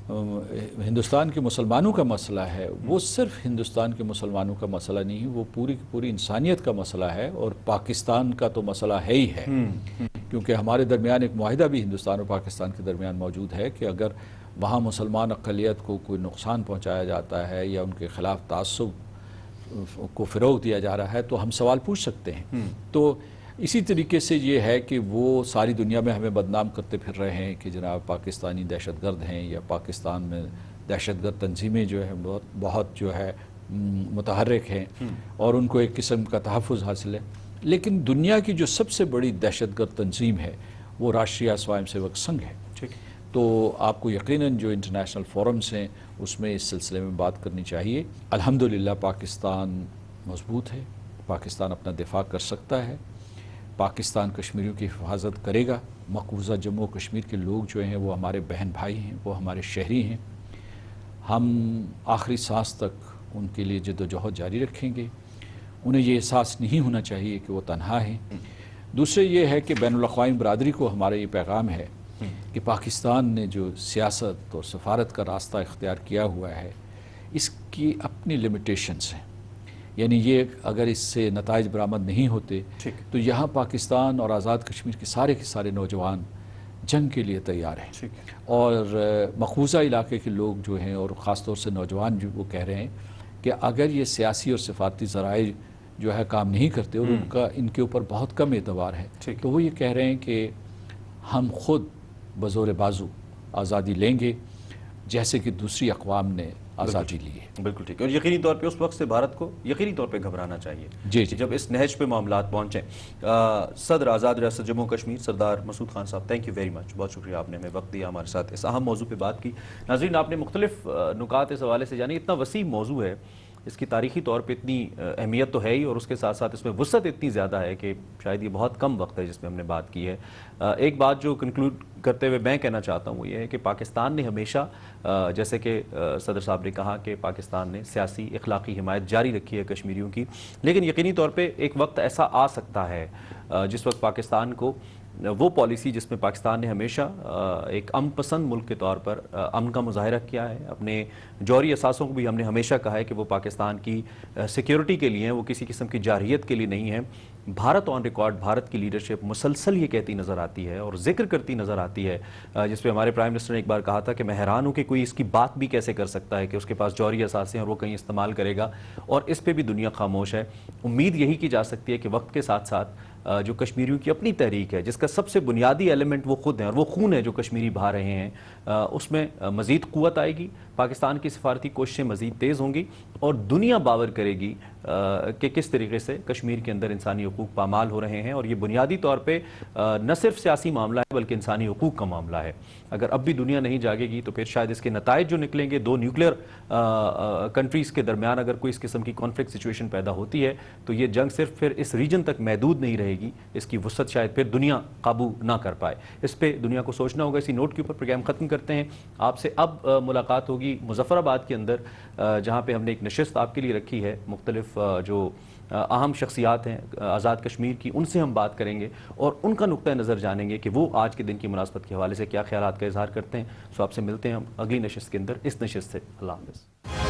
ہندوستان کے مسلمانوں کا مسئلہ ہے وہ صرف ہندوستان کے مسلمانوں کا مسئلہ نہیں ہے، وہ پوری کی پوری انسانیت کا مسئلہ ہے، اور پاکستان کا تو مسئلہ ہے ہی ہے. کیونکہ ہمارے درمیان ایک معاہدہ بھی ہندوستان اور پاکستان کے درمیان موجود ہے کہ اگر وہاں مسلمان اقلیت کو کوئی نقصان پہنچایا جاتا ہے یا ان کے خلاف تعصب کو فروغ دیا جا رہا ہے تو ہم سوال پوچھ سکتے ہیں. تو اسی طریقے سے یہ ہے کہ وہ ساری دنیا میں ہمیں بدنام کرتے پھر رہے ہیں کہ جناب پاکستانی دہشت گرد ہیں، یا پاکستان میں دہشت گرد تنظیمیں جو ہے بہت جو ہے متحرک ہیں اور ان کو ایک قسم کا تحفظ حاصل ہے. لیکن دنیا کی جو سب سے بڑی دہشت گرد تنظیم ہے وہ راشٹریہ سوائم سیوک سنگھ ہے. تو آپ کو یقیناً جو انٹرنیشنل فورمز ہیں اس میں اس سلسلے میں بات کرنی چاہیے. الحمدللہ پاکستان مضبوط ہے، پاکستان اپنا دفاع کر سکتا ہے، پاکستان کشمیریوں کی حفاظت کرے گا. مقبوضہ جموں و کشمیر کے لوگ جو ہیں وہ ہمارے بہن بھائی ہیں، وہ ہمارے شہری ہیں. ہم آخری سانس تک ان کے لیے جد و جہد جاری رکھیں گے. انہیں یہ احساس نہیں ہونا چاہیے کہ وہ تنہا ہیں. دوسرے یہ ہے کہ بین الاقوامی برادری کو ہمارا یہ پیغام ہے کہ پاکستان نے جو سیاست اور سفارت کا راستہ اختیار کیا ہوا ہے اس کی اپنی لمیٹیشنز ہیں. یعنی یہ اگر اس سے نتائج برآمد نہیں ہوتے تو یہاں پاکستان اور آزاد کشمیر کے سارے نوجوان جنگ کے لیے تیار ہیں. اور مقبوضہ علاقے کے لوگ جو ہیں اور خاص طور سے نوجوان جو وہ کہہ رہے ہیں کہ اگر یہ سیاسی اور سفارتی ذرائع جو ہے کام نہیں کرتے اور ان کے اوپر بہت کم اعتبار ہے تو وہ یہ کہہ رہے ہیں کہ ہم خود بزور بازو آزادی لیں گے جیسے کہ دوسری اقوام نے آزادی لی ہے. بالکل ٹھیک ہے. اور یقینی طور پہ اس وقت سے بھارت کو یقینی طور پہ گھبرانا چاہیے جی جب اس نہج پہ معاملات پہنچیں. صدر آزاد ریاست جموں کشمیر سردار مسعود خان صاحب، تھینک یو ویری مچ. بہت شکریہ آپ نے ہمیں وقت دیا، ہمارے ساتھ اس اہم موضوع پہ بات کی. ناظرین آپ نے مختلف نکات اس حوالے سے جانے. اتنا وسیع موضوع ہے، اس کی تاریخی طور پہ اتنی اہمیت تو ہے ہی، اور اس کے ساتھ ساتھ اس میں وسعت اتنی زیادہ ہے کہ شاید یہ بہت کم وقت ہے جس میں ہم نے بات کی ہے. ایک بات جو کنکلوڈ کرتے ہوئے میں کہنا چاہتا ہوں وہ یہ ہے کہ پاکستان نے ہمیشہ جیسے کہ صدر صاحب نے کہا کہ پاکستان نے سیاسی اخلاقی حمایت جاری رکھی ہے کشمیریوں کی، لیکن یقینی طور پہ ایک وقت ایسا آ سکتا ہے جس وقت پاکستان کو وہ پالیسی جس میں پاکستان نے ہمیشہ ایک امن پسند ملک کے طور پر امن کا مظاہرہ کیا ہے، اپنے جوہری اثاثوں کو بھی ہم نے ہمیشہ کہا ہے کہ وہ پاکستان کی سیکیورٹی کے لیے ہیں، وہ کسی قسم کی جارحیت کے لیے نہیں ہیں. بھارت آن ریکارڈ، بھارت کی لیڈرشپ مسلسل یہ کہتی نظر آتی ہے اور ذکر کرتی نظر آتی ہے، جس پہ ہمارے پرائم منسٹر نے ایک بار کہا تھا کہ میں حیران ہوں کہ کوئی اس کی بات بھی کیسے کر سکتا ہے کہ اس کے پاس جوہری اثاثے ہیں اور وہ کہیں استعمال کرے گا، اور اس پہ بھی دنیا خاموش ہے. امید یہی کی جا سکتی ہے کہ وقت کے ساتھ ساتھ جو کشمیریوں کی اپنی تحریک ہے جس کا سب سے بنیادی ایلیمنٹ وہ خود ہیں اور وہ خون ہے جو کشمیری بہا رہے ہیں، اس میں مزید قوت آئے گی. پاکستان کی سفارتی کوششیں مزید تیز ہوں گی اور دنیا باور کرے گی کہ کس طریقے سے کشمیر کے اندر انسانی حقوق پامال ہو رہے ہیں، اور یہ بنیادی طور پہ نہ صرف سیاسی معاملہ ہے بلکہ انسانی حقوق کا معاملہ ہے. اگر اب بھی دنیا نہیں جاگے گی تو پھر شاید اس کے نتائج جو نکلیں گے، دو نیوکلیر کنٹریز کے درمیان اگر کوئی اس قسم کی کانفلکٹ سچویشن پیدا ہوتی ہے تو یہ جنگ صرف پھر اس ریجن تک محدود نہیں رہے گی، اس کی وسعت شاید پھر دنیا قابو نہ کر پائے. اس پہ دنیا کو سوچنا ہوگا. اسی نوٹ کے اوپر پروگرام ختم کرتے ہیں. آپ سے اب ملاقات ہوگی مظفر آباد کے اندر، جہاں پہ ہم نے ایک نشست آپ کے لیے رکھی ہے. مختلف جو اہم شخصیات ہیں آزاد کشمیر کی، ان سے ہم بات کریں گے اور ان کا نقطہ نظر جانیں گے کہ وہ آج کے دن کی مناسبت کے حوالے سے کیا خیالات کا اظہار کرتے ہیں. سو آپ سے ملتے ہیں ہم اگلی نشست کے اندر. اس نشست سے اللہ حافظ.